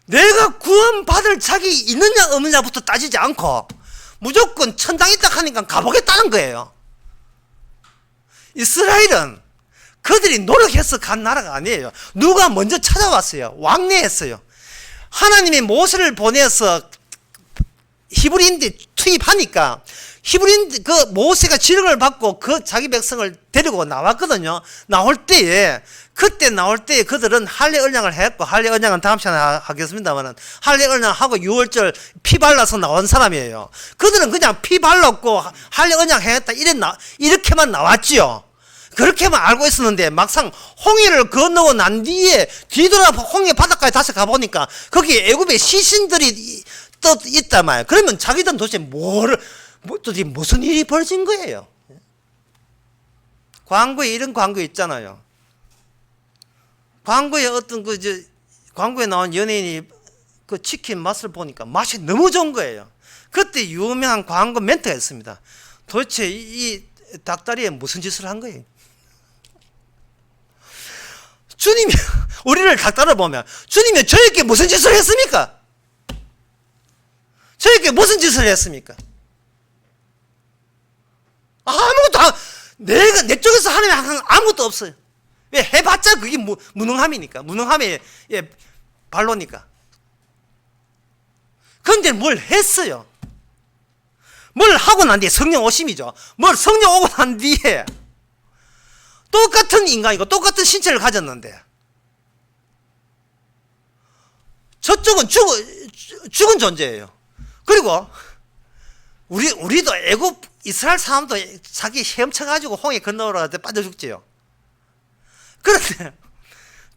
내가 구원받을 자기 있느냐 없느냐부터 따지지 않고 무조건 천당 있다 하니까 가보겠다는 거예요. 이스라엘은 그들이 노력해서 간 나라가 아니에요. 누가 먼저 찾아왔어요. 왕래했어요. 하나님이 모세를 보내서 히브리인들 투입하니까 히브리인 모세가 지령을 받고 그 자기 백성을 데리고 나왔거든요. 그때 나올 때에 그들은 할례 언약을 했고, 할례 언약은 다음 시간에 하겠습니다만은 할례 언약하고 유월절 피 발라서 나온 사람이에요. 그들은 그냥 피 발랐고 할례 언약 했다 이렇게만 나왔지요. 그렇게만 알고 있었는데 막상 홍해를 건너고 난 뒤에 뒤돌아 홍해 바닷가에 다시 가보니까 거기에 애굽의 시신들이 또 있단 말이에요. 그러면 자기들은 도대체 도대체 무슨 일이 벌어진 거예요? 광고에 이런 광고 있잖아요. 광고에 광고에 나온 연예인이 그 치킨 맛을 보니까 맛이 너무 좋은 거예요. 그때 유명한 광고 멘트가 있습니다. 도대체 이 닭다리에 무슨 짓을 한 거예요? 주님이 우리를 닭다리를 보면 주님이 저에게 무슨 짓을 했습니까? 저에게 무슨 짓을 했습니까? 아무것도 내 쪽에서 하나님이 하는 아무것도 없어요. 왜? 해봤자 그게 무능함이니까. 무능함의 발로니까. 그런데 뭘 했어요? 뭘 하고 난 뒤에 성령 오심이죠. 성령 오고 난 뒤에 똑같은 인간이고 똑같은 신체를 가졌는데 저쪽은 죽은 존재예요. 그리고 우리도 애굽 이스라엘 사람도 자기 헤엄쳐가지고 홍해 건너오라 때 빠져 죽지요. 그런데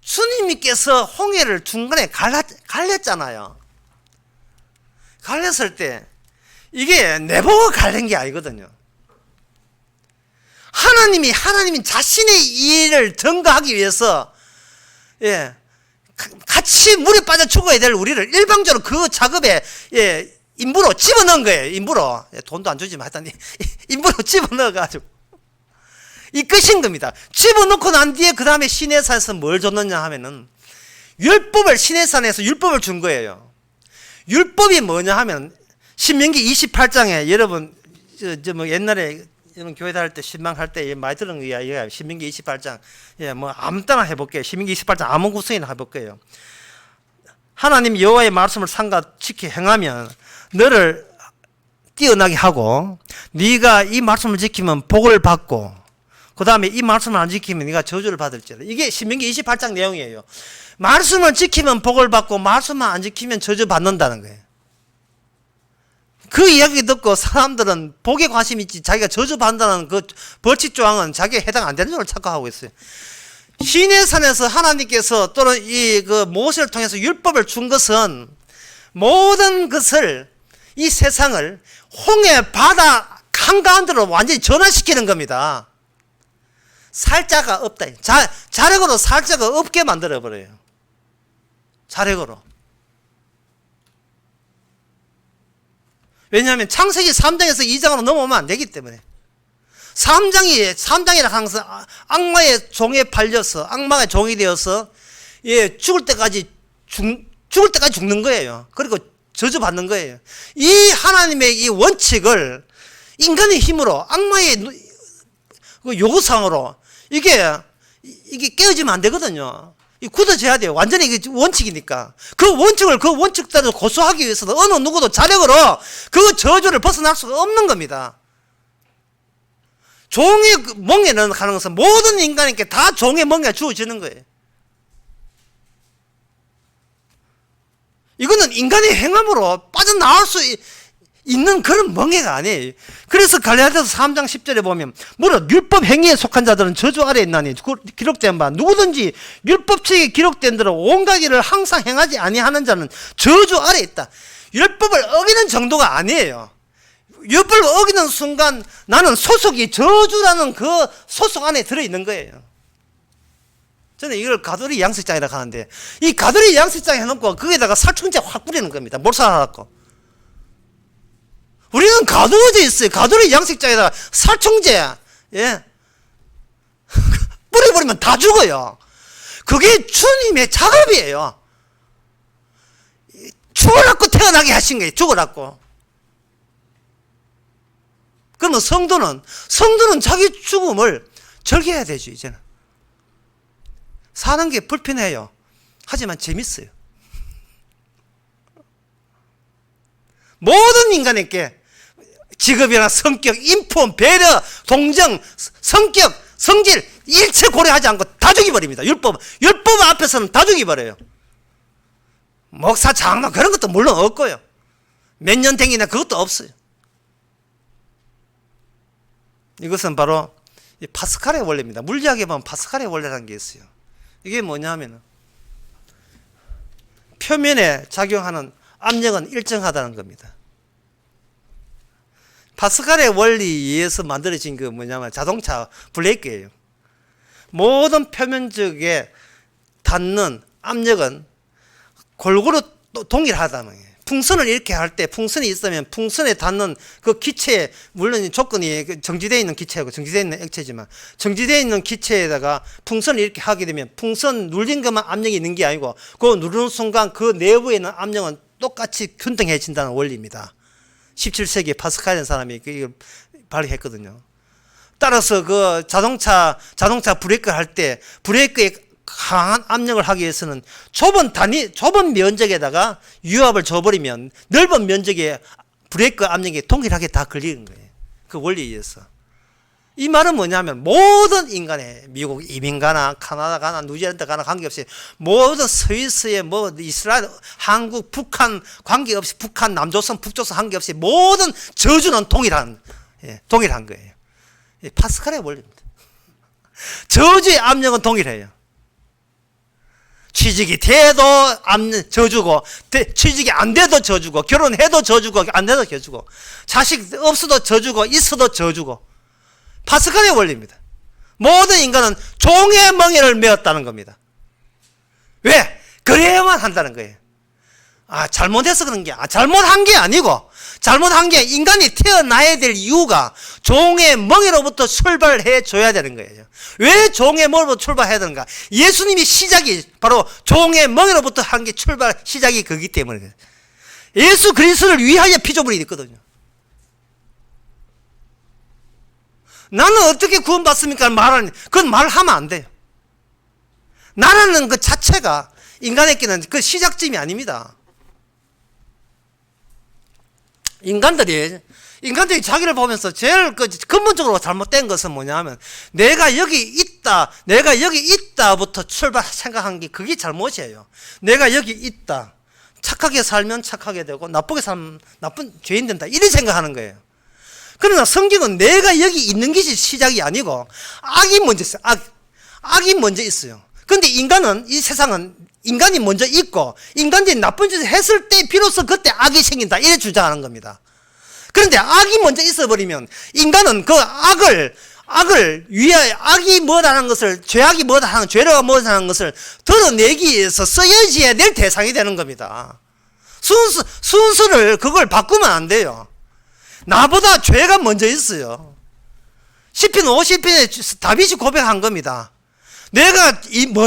주님께서 홍해를 중간에 갈렸잖아요. 갈렸을 때 이게 내보고 갈린 게 아니거든요. 하나님이 자신의 일을 전가하기 위해서 같이 물에 빠져 죽어야 될 우리를 일방적으로 그 작업에 인부로 집어넣은 거예요. 인부로. 돈도 안 주지만 하여튼 인부로 집어넣어가지고 이끄신 겁니다. 집어넣고 난 뒤에 그 다음에 시내산에서 뭘 줬느냐 하면은 시내산에서 율법을 준 거예요. 율법이 뭐냐 하면 신명기 28장에 여러분 옛날에 이런 교회 다닐 때 신방할 때 많이 들은 이야기가 신명기 28장 아무 때나 해볼게요. 신명기 28장 아무 구성이나 해볼게요. 하나님 여호와의 말씀을 삼가 지켜 행하면 너를 뛰어나게 하고 네가 이 말씀을 지키면 복을 받고 그 다음에 이 말씀을 안 지키면 네가 저주를 받을지라. 이게 신명기 28장 내용이에요. 말씀을 지키면 복을 받고 말씀만 안 지키면 저주 받는다는 거예요. 그 이야기 듣고 사람들은 복에 관심이 있지 자기가 저주 받는다는 그 벌칙 조항은 자기에 해당 안 되는 줄 착각하고 있어요. 시내산에서 하나님께서 또는 모세를 통해서 율법을 준 것은 모든 것을 이 세상을 홍해 바다 한가운데로 완전히 전환시키는 겁니다. 살자가 없다. 자력으로 살자가 없게 만들어버려요. 자력으로. 왜냐하면 창세기 3장에서 2장으로 넘어오면 안 되기 때문에. 3장이라 하는 것은 악마의 종에 팔려서, 악마의 종이 되어서, 죽을 때까지 죽는 거예요. 그리고 저주받는 거예요. 이 하나님의 이 원칙을 인간의 힘으로, 악마의 요구사항으로, 이게 깨어지면 안 되거든요. 굳어져야 돼요. 완전히 이게 원칙이니까. 그 원칙대로 고수하기 위해서는 어느 누구도 자력으로 그 저주를 벗어날 수가 없는 겁니다. 종의 멍에는 가는 것은 모든 인간에게 다 종의 멍에가 주어지는 거예요. 이거는 인간의 행함으로 빠져나올 수 있는 그런 멍해가 아니에요. 그래서 갈라디아서 3장 10절에 보면 무릇 율법 행위에 속한 자들은 저주 아래에 있나니 기록된 바 누구든지 율법책에 기록된 대로 온갖 일을 항상 행하지 아니하는 자는 저주 아래에 있다. 율법을 어기는 정도가 아니에요. 율법을 어기는 순간 나는 소속이 저주라는 그 소속 안에 들어있는 거예요. 저는 이걸 가두리 양식장이라고 하는데, 이 가두리 양식장 해놓고 거기다가 살충제 확 뿌리는 겁니다. 몰살하라고. 우리는 가두어져 있어요. 가두리 양식장에다가 살충제, 뿌려버리면 다 죽어요. 그게 주님의 작업이에요. 죽으라고 태어나게 하신 거예요. 죽으라고. 그러면 성도는 자기 죽음을 즐겨야 되죠, 이제는. 사는 게 불편해요. 하지만 재밌어요. 모든 인간에게 직업이나 성격, 인품, 배려, 동정, 성격, 성질 일체 고려하지 않고 다 죽여버립니다. 율법 앞에서는 다 죽여버려요. 목사, 장로 그런 것도 물론 없고요. 몇 년 댕기나 그것도 없어요. 이것은 바로 파스칼의 원리입니다. 물리학에 보면 파스칼의 원리라는 게 있어요. 이게 뭐냐면 표면에 작용하는 압력은 일정하다는 겁니다. 파스칼의 원리에 의해서 만들어진 그 뭐냐면 자동차 브레이크예요. 모든 표면적에 닿는 압력은 골고루 동일하다는 거예요. 풍선을 이렇게 할 때 풍선이 있으면 풍선에 닿는 그 기체, 물론 조건이 정지되어 있는 기체하고 정지되어 있는 액체지만 정지되어 있는 기체에다가 풍선을 이렇게 하게 되면 풍선 눌린 것만 압력이 있는 게 아니고 그 누르는 순간 그 내부에 있는 압력은 똑같이 균등해진다는 원리입니다. 17세기에 파스칼이라는 사람이 이걸 발휘했거든요. 따라서 그 자동차 브레이크를 할 때 브레이크에 강한 압력을 하기 위해서는 좁은 면적에다가 유압을 줘버리면 넓은 면적에 브레이크 압력이 동일하게 다 걸리는 거예요. 그 원리에 의해서. 이 말은 뭐냐면 모든 인간의 미국 이민 가나 카나다 가나 뉴질랜드 가나 관계없이 모든 스위스에 뭐 이스라엘, 한국, 북한 관계없이 북한, 남조선, 북조선 관계없이 모든 저주는 동일한 거예요. 파스칼의 원리입니다. 저주의 압력은 동일해요. 취직이 돼도 저주고, 취직이 안 돼도 저주고, 결혼해도 저주고, 안 돼도 저주고, 자식 없어도 저주고, 있어도 저주고. 파스칼의 원리입니다. 모든 인간은 종의 멍에를 메었다는 겁니다. 왜? 그래야만 한다는 거예요. 잘못해서 그런 게, 잘못한 게 아니고, 잘못한 게 인간이 태어나야 될 이유가 종의 멍에로부터 출발해 줘야 되는 거예요. 왜 종의 멍에로부터 출발해야 되는가? 예수님이 시작이 바로 종의 멍에로부터 한 게 시작이 그기 때문에. 예수 그리스도를 위하여 피조물이 있거든요. 나는 어떻게 구원받습니까? 그건 말하면 안 돼요. 나라는 그 자체가 인간에게는 그 시작점이 아닙니다. 인간들이 자기를 보면서 제일 근본적으로 잘못된 것은 뭐냐면 내가 여기 있다부터 생각한 게 그게 잘못이에요. 내가 여기 있다. 착하게 살면 착하게 되고 나쁘게 살면 나쁜 죄인 된다. 이렇게 생각하는 거예요. 그러나 성경은 내가 여기 있는 것이 시작이 아니고 악이 먼저 있어요. 악이 먼저 있어요. 그런데 이 세상은 인간이 먼저 있고 인간들이 나쁜 짓을 했을 때 비로소 그때 악이 생긴다. 이래 주장하는 겁니다. 그런데 악이 먼저 있어버리면 인간은 그 악을 위하여 악이 뭐다라는 것을 죄악이 뭐다라는 죄로가 뭐다라는 것을 드러내기 위해서 쓰여져야 될 대상이 되는 겁니다. 순서를 그걸 바꾸면 안 돼요. 나보다 죄가 먼저 있어요. 시편 50편에 다윗이 고백한 겁니다. 내가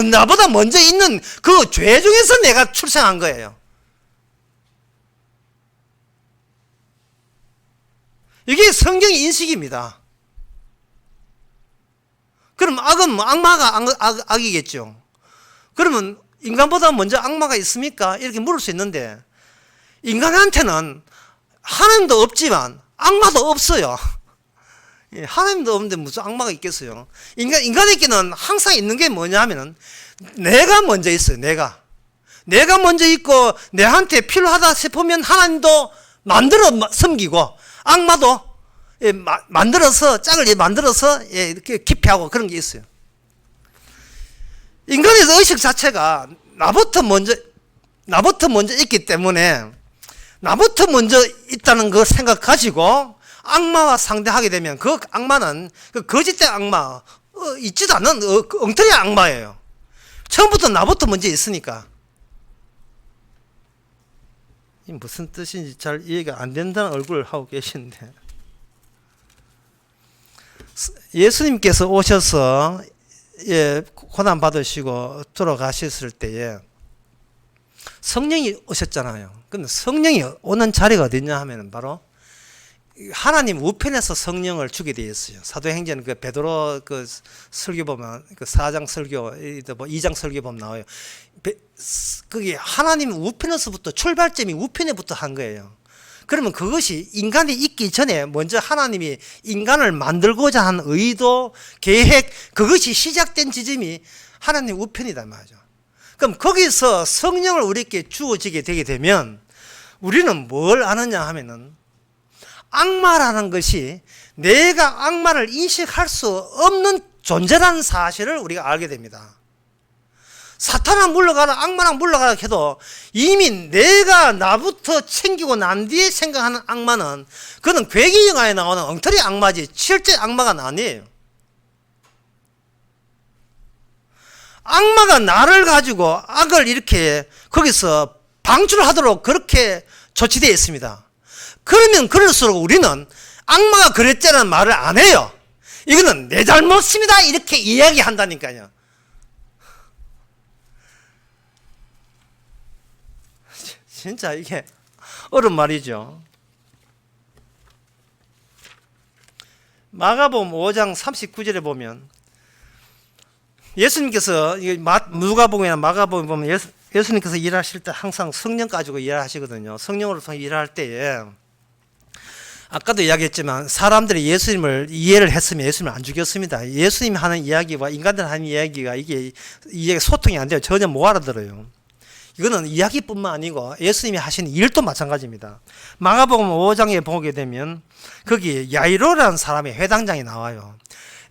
나보다 먼저 있는 그 죄 중에서 내가 출생한 거예요. 이게 성경의 인식입니다. 그럼 악은 악마가 악이겠죠. 그러면 인간보다 먼저 악마가 있습니까? 이렇게 물을 수 있는데 인간한테는 하나님도 없지만 악마도 없어요. 하나님도 없는데 무슨 악마가 있겠어요. 인간에게는 항상 있는 게 뭐냐 하면은 내가 먼저 있어요. 내가 먼저 있고 내한테 필요하다 싶으면 하나님도 만들어 섬기고 악마도 만들어서 짝을 만들어서 이렇게 기피하고 그런 게 있어요. 인간의 의식 자체가 나부터 먼저 있기 때문에 나부터 먼저 있다는 그 생각 가지고 악마와 상대하게 되면 그 악마는 그 거짓된 악마, 있지도 않는 엉터리 악마예요. 처음부터 나부터 먼저 있으니까. 무슨 뜻인지 잘 이해가 안 된다는 얼굴을 하고 계시는데, 예수님께서 오셔서 고난 받으시고 돌아가셨을 때에 성령이 오셨잖아요. 근데 성령이 오는 자리가 어디냐 하면은 바로 하나님 우편에서 성령을 주게 되어 있어요. 사도행전 그 베드로 그 설교 보면 그 4장 설교, 뭐 2장 설교 보면 나와요. 그게 하나님 우편에서부터 출발점이 우편에부터 한 거예요. 그러면 그것이 인간이 있기 전에 먼저 하나님이 인간을 만들고자 한 의도, 계획, 그것이 시작된 지점이 하나님 우편이다 말이죠. 그럼 거기서 성령을 우리에게 주어지게 되게 되면 우리는 뭘 아느냐 하면은 악마라는 것이 내가 악마를 인식할 수 없는 존재라는 사실을 우리가 알게 됩니다. 사탄랑 물러가라, 악마랑 물러가라 해도 이미 내가 나부터 챙기고 난 뒤에 생각하는 악마는 그는 괴기 영화에 나오는 엉터리 악마지 실제 악마가 아니에요. 악마가 나를 가지고 악을 이렇게 거기서 방출하도록 그렇게 조치되어 있습니다. 그러면 그럴수록 우리는 악마가 그랬자는 말을 안 해요. 이거는 내 잘못입니다 이렇게 이야기한다니까요. 진짜 이게 어려운 말이죠. 마가복음 5장 39절에 보면 예수님께서 누가복음이나 마가복음에 보면 예수님께서 일하실 때 항상 성령 가지고 일하시거든요. 성령으로서 일할 때에 아까도 이야기했지만 사람들이 예수님을 이해를 했으면 예수님을 안 죽였습니다. 예수님이 하는 이야기와 인간들 하는 이야기가 이게 소통이 안 돼요. 전혀 못 알아들어요. 이거는 이야기뿐만 아니고 예수님이 하신 일도 마찬가지입니다. 마가복음 5장에 보게 되면 거기 야이로라는 사람의 회당장이 나와요.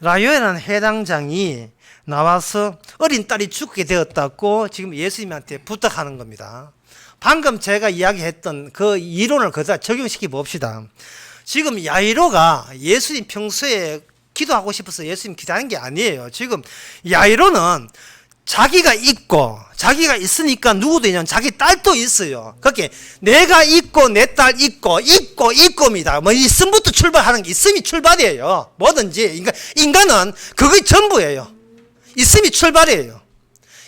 야이로라는 회당장이 나와서 어린 딸이 죽게 되었다고 지금 예수님한테 부탁하는 겁니다. 방금 제가 이야기했던 그 이론을 그대로 적용시켜 봅시다. 지금 야이로가 예수님 평소에 기도하고 싶어서 예수님 기도하는 게 아니에요. 지금 야이로는 자기가 있으니까 누구도 있냐면 자기 딸도 있어요. 그렇게 내가 있고 내 딸 있고입니다. 뭐 있음부터 출발하는 게 있음이 출발이에요. 뭐든지 인간은 그게 전부예요. 있음이 출발이에요.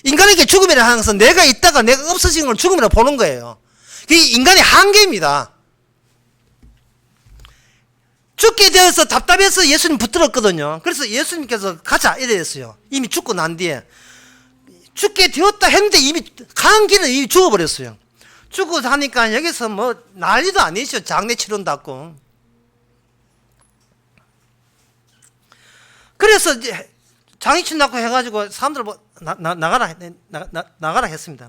인간에게 죽음이라 하는 것은 내가 있다가 내가 없어진 걸 죽음이라 보는 거예요. 그게 인간의 한계입니다. 죽게 되어서 답답해서 예수님 붙들었거든요. 그래서 예수님께서 가자 이랬어요. 이미 죽고 난 뒤에 죽게 되었다 했는데 이미 가는 길은 이미 죽어버렸어요. 죽고 나니까 여기서 뭐 난리도 아니죠. 장례 치른다고. 그래서 이제 장례 친다고 해가지고 사람들 뭐 나가라 했습니다.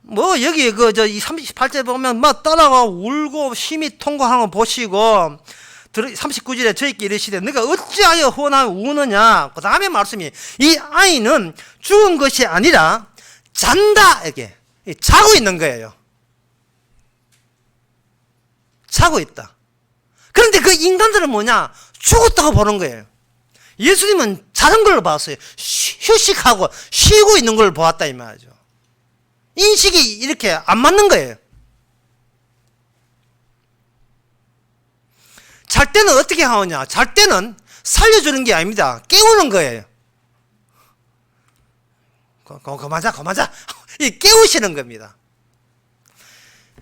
뭐 여기 그 저 38절 보면 막 따라가 울고 심히 통곡하는 거 보시고 39절에 저희께 이르시되 너가 어찌하여 혼하며 우느냐. 그 다음에 말씀이 이 아이는 죽은 것이 아니라 잔다. 이렇게 자고 있는 거예요. 자고 있다. 그런데 그 인간들은 뭐냐? 죽었다고 보는 거예요. 예수님은 자는 걸 봤어요. 휴식하고 쉬고 있는 걸 보았다 이 말이죠. 인식이 이렇게 안 맞는 거예요. 잘 때는 어떻게 하느냐? 잘 때는 살려주는 게 아닙니다. 깨우는 거예요. 그만 자. 이 깨우시는 겁니다.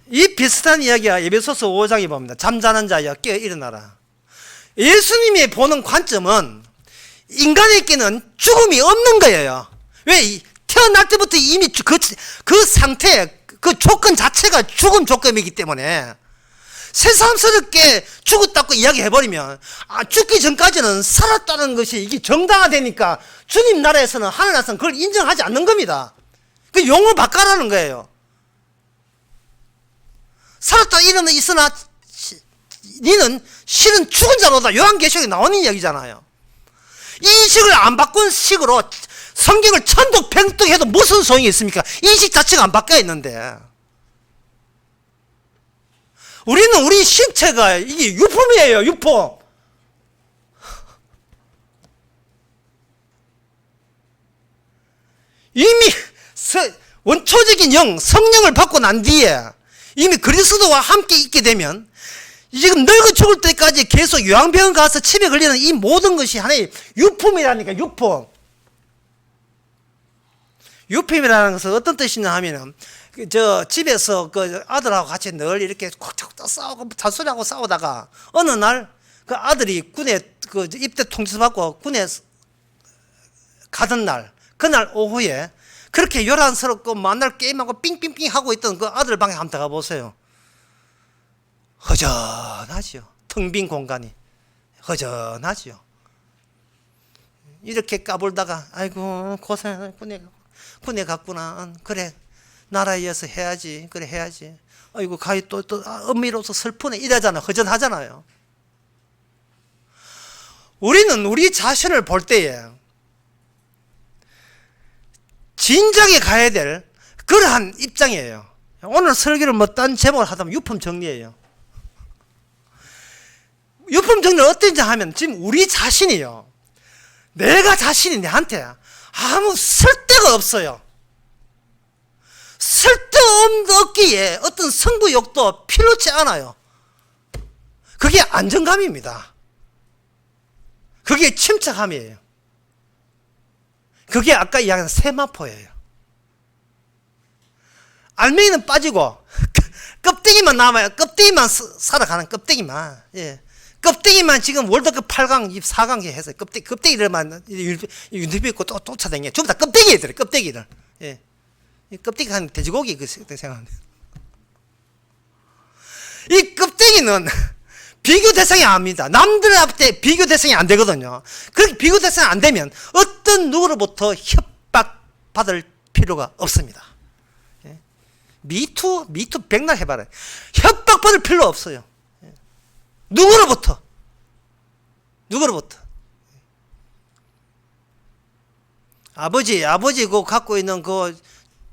이 비슷한 이야기가 에베소서 5장에 봅니다. 잠자는 자여 깨어 일어나라. 예수님이 보는 관점은 인간에게는 죽음이 없는 거예요. 왜? 태어날 때부터 이미 그 상태, 그 조건 자체가 죽음 조건이기 때문에 새삼스럽게 죽었다고 이야기해버리면 죽기 전까지는 살았다는 것이 이게 정당화되니까 주님 나라에서는 하늘나라에서는 그걸 인정하지 않는 겁니다. 그 용어 바꿔라는 거예요. 살았다 일어나 있으나 니는 실은 죽은 자로다. 요한계시록에 나오는 이야기잖아요. 이 인식을 안 바꾼 식으로 성경을 천독백독해도 무슨 소용이 있습니까? 인식 자체가 안 바뀌어 있는데. 우리는 우리 신체가 이게 유품이에요. 유품. 이미 원초적인 영, 성령을 받고 난 뒤에 이미 그리스도와 함께 있게 되면 지금 늙어 죽을 때까지 계속 요양병원 가서 침에 걸리는 이 모든 것이 하나의 유품이라니까. 유품. 유품이라는 것은 어떤 뜻이냐 하면은 저 집에서 그 아들하고 같이 늘 이렇게 꽉 싸우고 잔소리하고 싸우다가 어느 날 그 아들이 군에 그 입대 통지 받고 군에 가던 날, 그날 오후에 그렇게 요란스럽고 만날 게임하고 삥삥삥 하고 있던 그 아들 방에 한번 들어가 보세요. 허전하지요. 텅 빈 공간이 허전하지요. 이렇게 까불다가 아이고 고생 군에 갔구나. 그래 나라에 의해서 해야지. 그래 해야지. 아이고 가히 또 엄밀로서 슬프네. 이러잖아. 허전하잖아요. 우리는 우리 자신을 볼 때에 진작에 가야 될 그러한 입장이에요. 오늘 설교를 뭐 딴 제목을 하다면 유품 정리예요. 유품 정리는 어떤지 하면 지금 우리 자신이요. 내가 자신이 내한테 아무 쓸데가 없어요. 쓸데없기에 어떤 승부욕도 필요치 않아요. 그게 안정감입니다. 그게 침착함이에요. 그게 아까 이야기한 세마포예요. 알맹이는 빠지고 껍데기만 남아요. 껍데기만 살아가는 껍데기만. 예. 껍데기만 지금 월드컵 8강, 4강 해서 껍데기들만 유니비 입고 또 쫓아다녀. 전부 다 껍데기들, 껍데기들. 예. 껍데기 한 돼지고기 그 생각합니다. 이 껍데기는 비교 대상이 아닙니다. 남들한테 비교 대상이 안 되거든요. 그렇게 비교 대상이 안 되면 어떤 누구로부터 협박받을 필요가 없습니다. 예. 미투 백날 해봐라. 협박받을 필요 없어요. 예. 누구로부터? 아버지 그 갖고 있는 그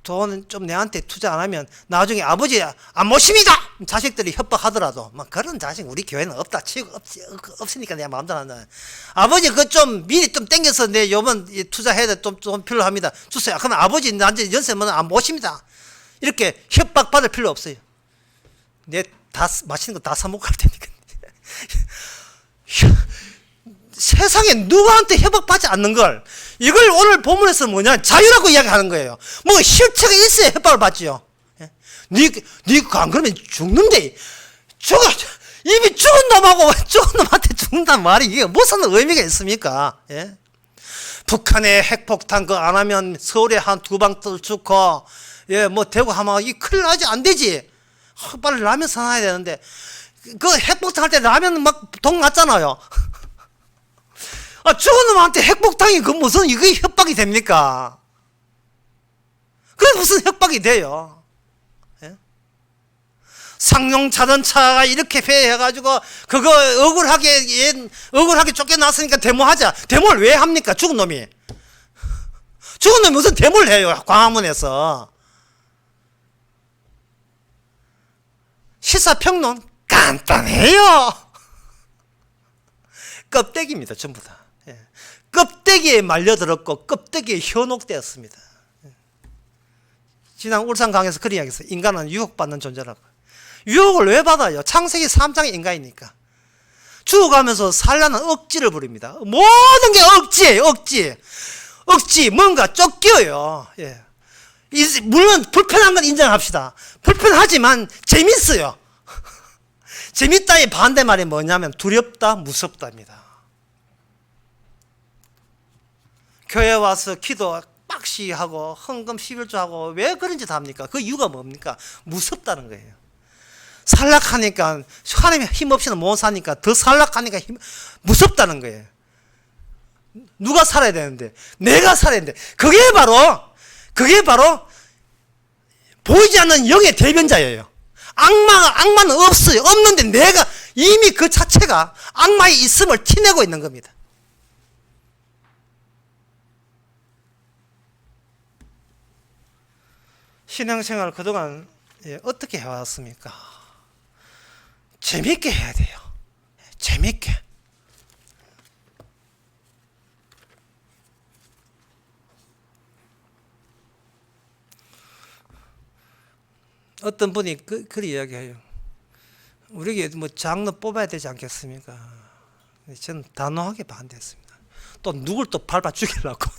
돈 좀 내한테 투자 안 하면 나중에 아버지 안 모십니다. 자식들이 협박하더라도 막 그런 자식 우리 교회는 없다 치고 없으니까 내가 마음대로 한다. 아버지 그 좀 미리 좀 땡겨서 내 요번 투자해야 돼 좀 필요합니다. 주세요. 그러면 아버지 나한테 연세면 안 모십니다. 이렇게 협박받을 필요 없어요. 내 다 맛있는 거 다 사 먹고 갈 테니까. 세상에 누구한테 협박받지 않는 걸 이걸 오늘 본문에서 뭐냐 자유라고 이야기하는 거예요. 뭐 실체가 있어야 협박을 받지요. 예? 니가 안 그러면 죽는데 이미 죽은 놈하고 죽은 놈한테 죽는다는 말이 이게 무슨 의미가 있습니까? 예? 북한에 핵폭탄 그거 안 하면 서울에 한 2방 죽고 예, 뭐 대구 하면 이 큰일 나지 안 되지. 빨리 라면 사놔야 되는데 그 핵폭탄 할 때 라면 막 동 났잖아요. 죽은 놈한테 핵폭탄이 그 무슨 이게 협박이 됩니까? 그게 무슨 협박이 돼요? 예? 상용 자동차가 이렇게 회해가지고 그거 억울하게 쫓겨났으니까 데모하자. 데모를 왜 합니까? 죽은 놈이 무슨 데모를 해요? 광화문에서. 시사평론 간단해요. 껍데기입니다 전부 다. 껍데기에 말려들었고 껍데기에 현혹되었습니다. 지난 울산 강에서 그런 이야기했어요. 인간은 유혹받는 존재라고. 유혹을 왜 받아요? 창세기 3장의 인간이니까. 죽어가면서 살라는 억지를 부립니다. 모든 게 억지예요. 억지 뭔가 쫓겨요. 물론 불편한 건 인정합시다. 불편하지만 재밌어요. 재밌다의 반대말이 뭐냐면 두렵다, 무섭다입니다. 교회 와서 기도 빡시 하고 헌금 11조 하고 왜 그런 짓 합니까? 그 이유가 뭡니까? 무섭다는 거예요. 살락하니까 하나님의 힘 없이는 못 사니까 더 살락하니까 무섭다는 거예요. 누가 살아야 되는데? 내가 살아야 되는데. 그게 바로 보이지 않는 영의 대변자예요. 악마는 없어요. 없는데 내가 이미 그 자체가 악마의 있음을 티내고 있는 겁니다. 신앙생활 그동안 어떻게 해왔습니까? 재밌게 해야 돼요. 재밌게. 어떤 분이 그런 이야기해요. 우리에게 뭐 장로 뽑아야 되지 않겠습니까? 저는 단호하게 반대했습니다. 또 누굴 또 밟아 죽이려고.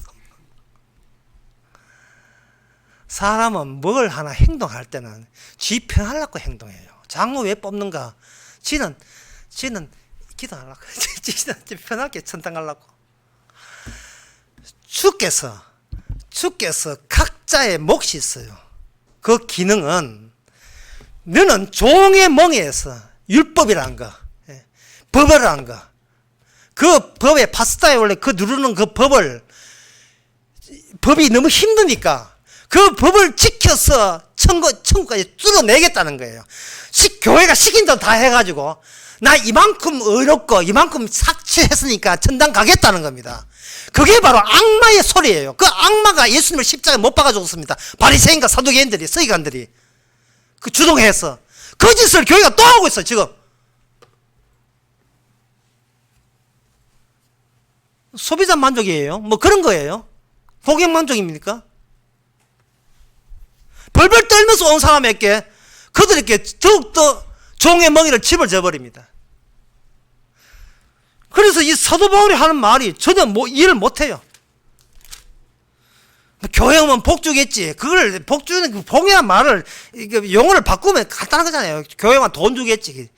사람은 뭘 하나 행동할 때는 지 편하려고 행동해요. 장로 왜 뽑는가? 지는 기도하려고. 지는 편하게 천당하려고. 주께서 각자의 몫이 있어요. 그 기능은 너는 종의 멍에서 율법이라는 거, 법이라는 거, 그 법의 파스타에 원래 그 누르는 그 법이 너무 힘드니까 그 법을 지켜서 천국까지 뚫어내겠다는 거예요. 교회가 시킨 대로 다 해가지고 나 이만큼 의롭고 이만큼 삭취했으니까 천당 가겠다는 겁니다. 그게 바로 악마의 소리예요. 그 악마가 예수님을 십자가에 못 박아 죽었습니다. 바리새인과 사두개인들이, 서기관들이 그 주동해서 그 짓을 교회가 또 하고 있어요. 지금 소비자 만족이에요. 뭐 그런 거예요. 고객 만족입니까? 벌벌 떨면서 온 사람에게 그들에게 더욱더 종의 멍에를 집어져버립니다. 그래서 이 사도 바울이 하는 말이 전혀 이해를 못해요. 교회 오면 복주겠지. 그걸 복주는 그 복이라는 말을 용어를 바꾸면 간단한 거잖아요. 교회 오면 돈 주겠지.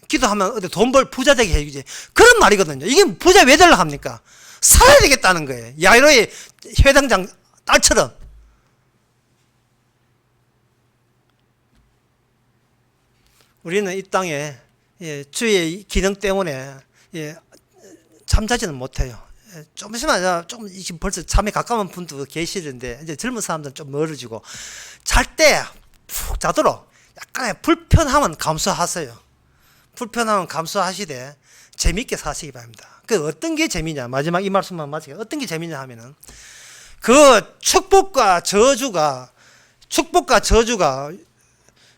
기도하면 어디 돈 벌 부자 되게 해주지. 그런 말이거든요. 이게 부자 왜 되려고 합니까? 살아야 되겠다는 거예요. 야이로의 회당장 딸처럼. 우리는 이 땅에 주의 기능 때문에 잠자지는 못해요. 좀 있으면 지금 벌써 잠에 가까운 분도 계시는데 이제 젊은 사람들은 좀 멀어지고 잘 때 푹 자도록 약간의 불편함은 감수하세요. 불편함은 감수하시되 재미있게 사시기 바랍니다. 그 어떤 게 재미냐? 마지막 이 말씀만 마치게 어떤 게 재미냐 하면은 그 축복과 저주가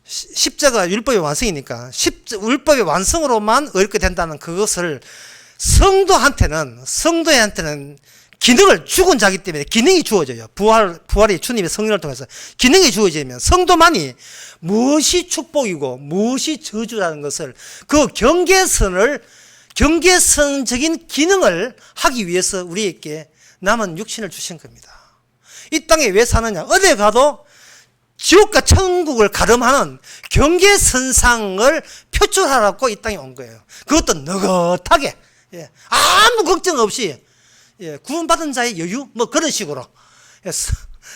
십자가 율법의 완성이니까 율법의 완성으로만 얻게 된다는 그것을 성도한테는 기능을 죽은 자기 때문에 기능이 주어져요. 부활이 주님의 성령을 통해서 기능이 주어지면 성도만이 무엇이 축복이고 무엇이 저주라는 것을 그 경계선적인 기능을 하기 위해서 우리에게 남은 육신을 주신 겁니다. 이 땅에 왜 사느냐? 어디 가도 지옥과 천국을 가름하는 경계선상을 표출하라고 이 땅에 온 거예요. 그것도 느긋하게, 아무 걱정 없이, 구원받은 자의 여유? 뭐 그런 식으로.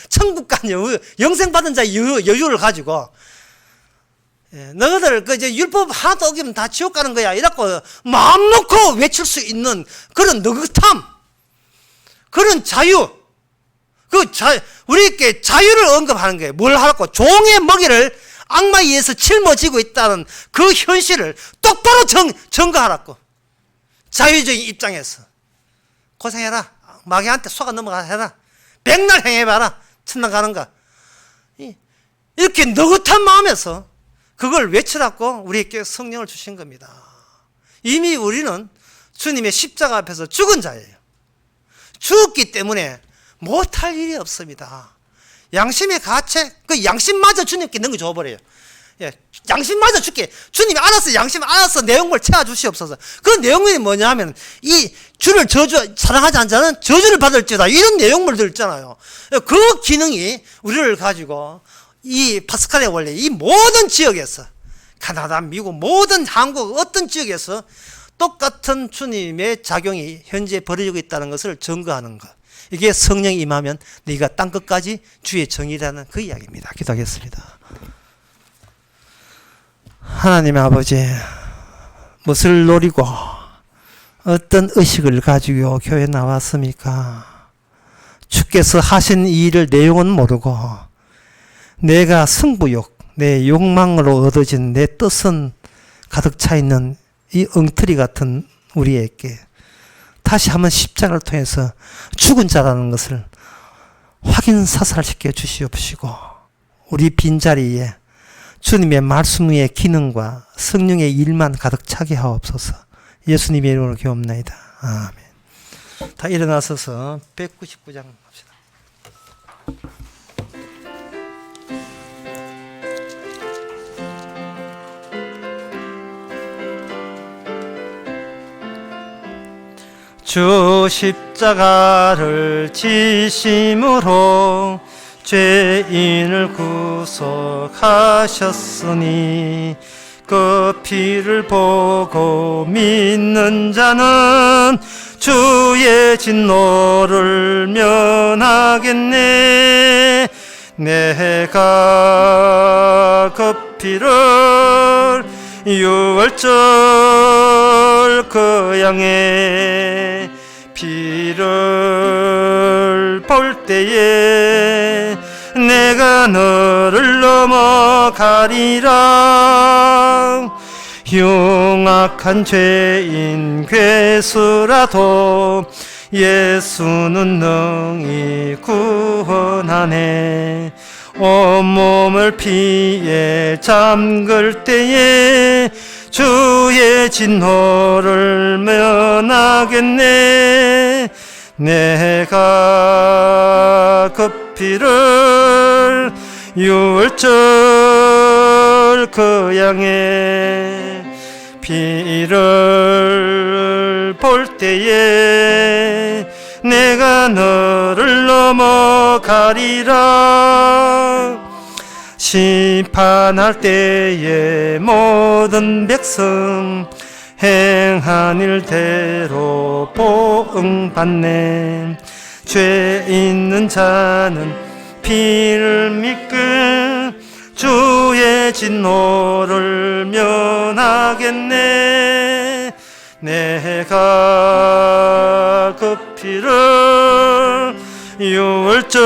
천국 간 여유, 영생 받은 자의 여유를 가지고, 너희들 이제 율법 하나도 어기면 다 지옥 가는 거야. 이라고 마음 놓고 외칠 수 있는 그런 느긋함, 그런 자유, 우리에게 자유를 언급하는 거예요. 뭘 하라고? 종의 먹이를 악마에 의해서 짊어지고 있다는 그 현실을 똑바로 증거하라고. 자유적인 입장에서. 고생해라. 마귀한테 속아 넘어가 해라. 백날 행해봐라. 천당 가는가. 이렇게 느긋한 마음에서 그걸 외치라고 우리에게 성령을 주신 겁니다. 이미 우리는 주님의 십자가 앞에서 죽은 자예요. 죽었기 때문에 못할 일이 없습니다. 양심의 가책, 그 양심마저 주님께 넘겨줘버려요. 예, 양심마저 줄게. 주님이 알아서 양심 알아서 내용물 채워주시옵소서. 그 내용이 뭐냐 하면 이 주를 사랑하지 않는 자는 저주를 받을지어다, 이런 내용물들 있잖아요. 그 기능이 우리를 가지고 이 파스칼의 원리, 이 모든 지역에서, 가나다, 미국, 모든 한국 어떤 지역에서 똑같은 주님의 작용이 현재 벌어지고 있다는 것을 증거하는 것. 이게 성령이 임하면 네가 땅끝까지 주의 정의라는 그 이야기입니다. 기도하겠습니다. 하나님 아버지, 무엇을 노리고 어떤 의식을 가지고 교회에 나왔습니까? 주께서 하신 이 일을 내용은 모르고 내가 승부욕, 내 욕망으로 얻어진 내 뜻은 가득 차 있는 이 엉터리 같은 우리에게 다시 한번 십자가를 통해서 죽은 자라는 것을 확인 사살시켜 주시옵시고, 우리 빈자리에 주님의 말씀의 기능과 성령의 일만 가득 차게 하옵소서. 예수님의 이름으로 기도합나이다. 아멘. 다 일어나서서 199장 합시다. 주 십자가를 지심으로 죄인을 구속하셨으니 그 피를 보고 믿는 자는 주의 진노를 면하겠네. 내가 그 피를 유월절 그 양의 피를 볼 때에 내가 너를 넘어가리라. 흉악한 죄인 괴수라도 예수는 능히 구원하네. 온몸을 피에 잠글 때에 주의 진노를 면하겠네. 내가 그 피를 유월절 그 양의 피를 볼 때에 내가 너를 넘어가리라. 심판할 때에 모든 백성 행한 일대로 보응받네. 죄 있는 자는 피를 믿고 주의 진노를 면하겠네. 내가 그 피를 유월절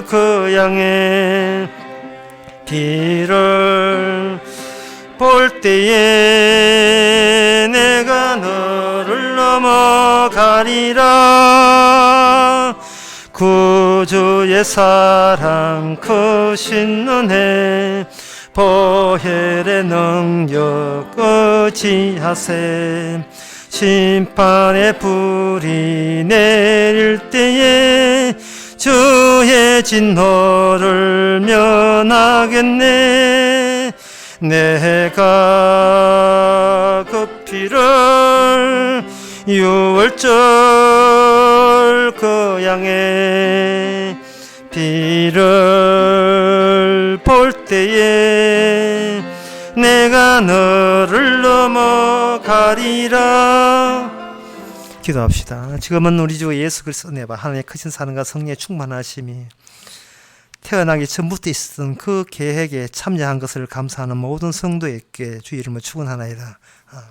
그 양의 피를 볼 때에 내가 너를 넘어가리라. 구주의 사랑 크신 은혜 보혈의 능력 의지하세. 심판의 불이 내릴 때에 주의 진노를 면하겠네. 내가 그 피를 유월절 그 양의 피를 볼 때에 내가 너를 넘어가리라. 기도합시다. 지금은 우리 주 예수 그리스도 은혜와 하나님의 크신 사랑과 성령의 충만하심이 태어나기 전부터 있었던 그 계획에 참여한 것을 감사하는 모든 성도에게 주 이름을 축원하나이다. 아멘.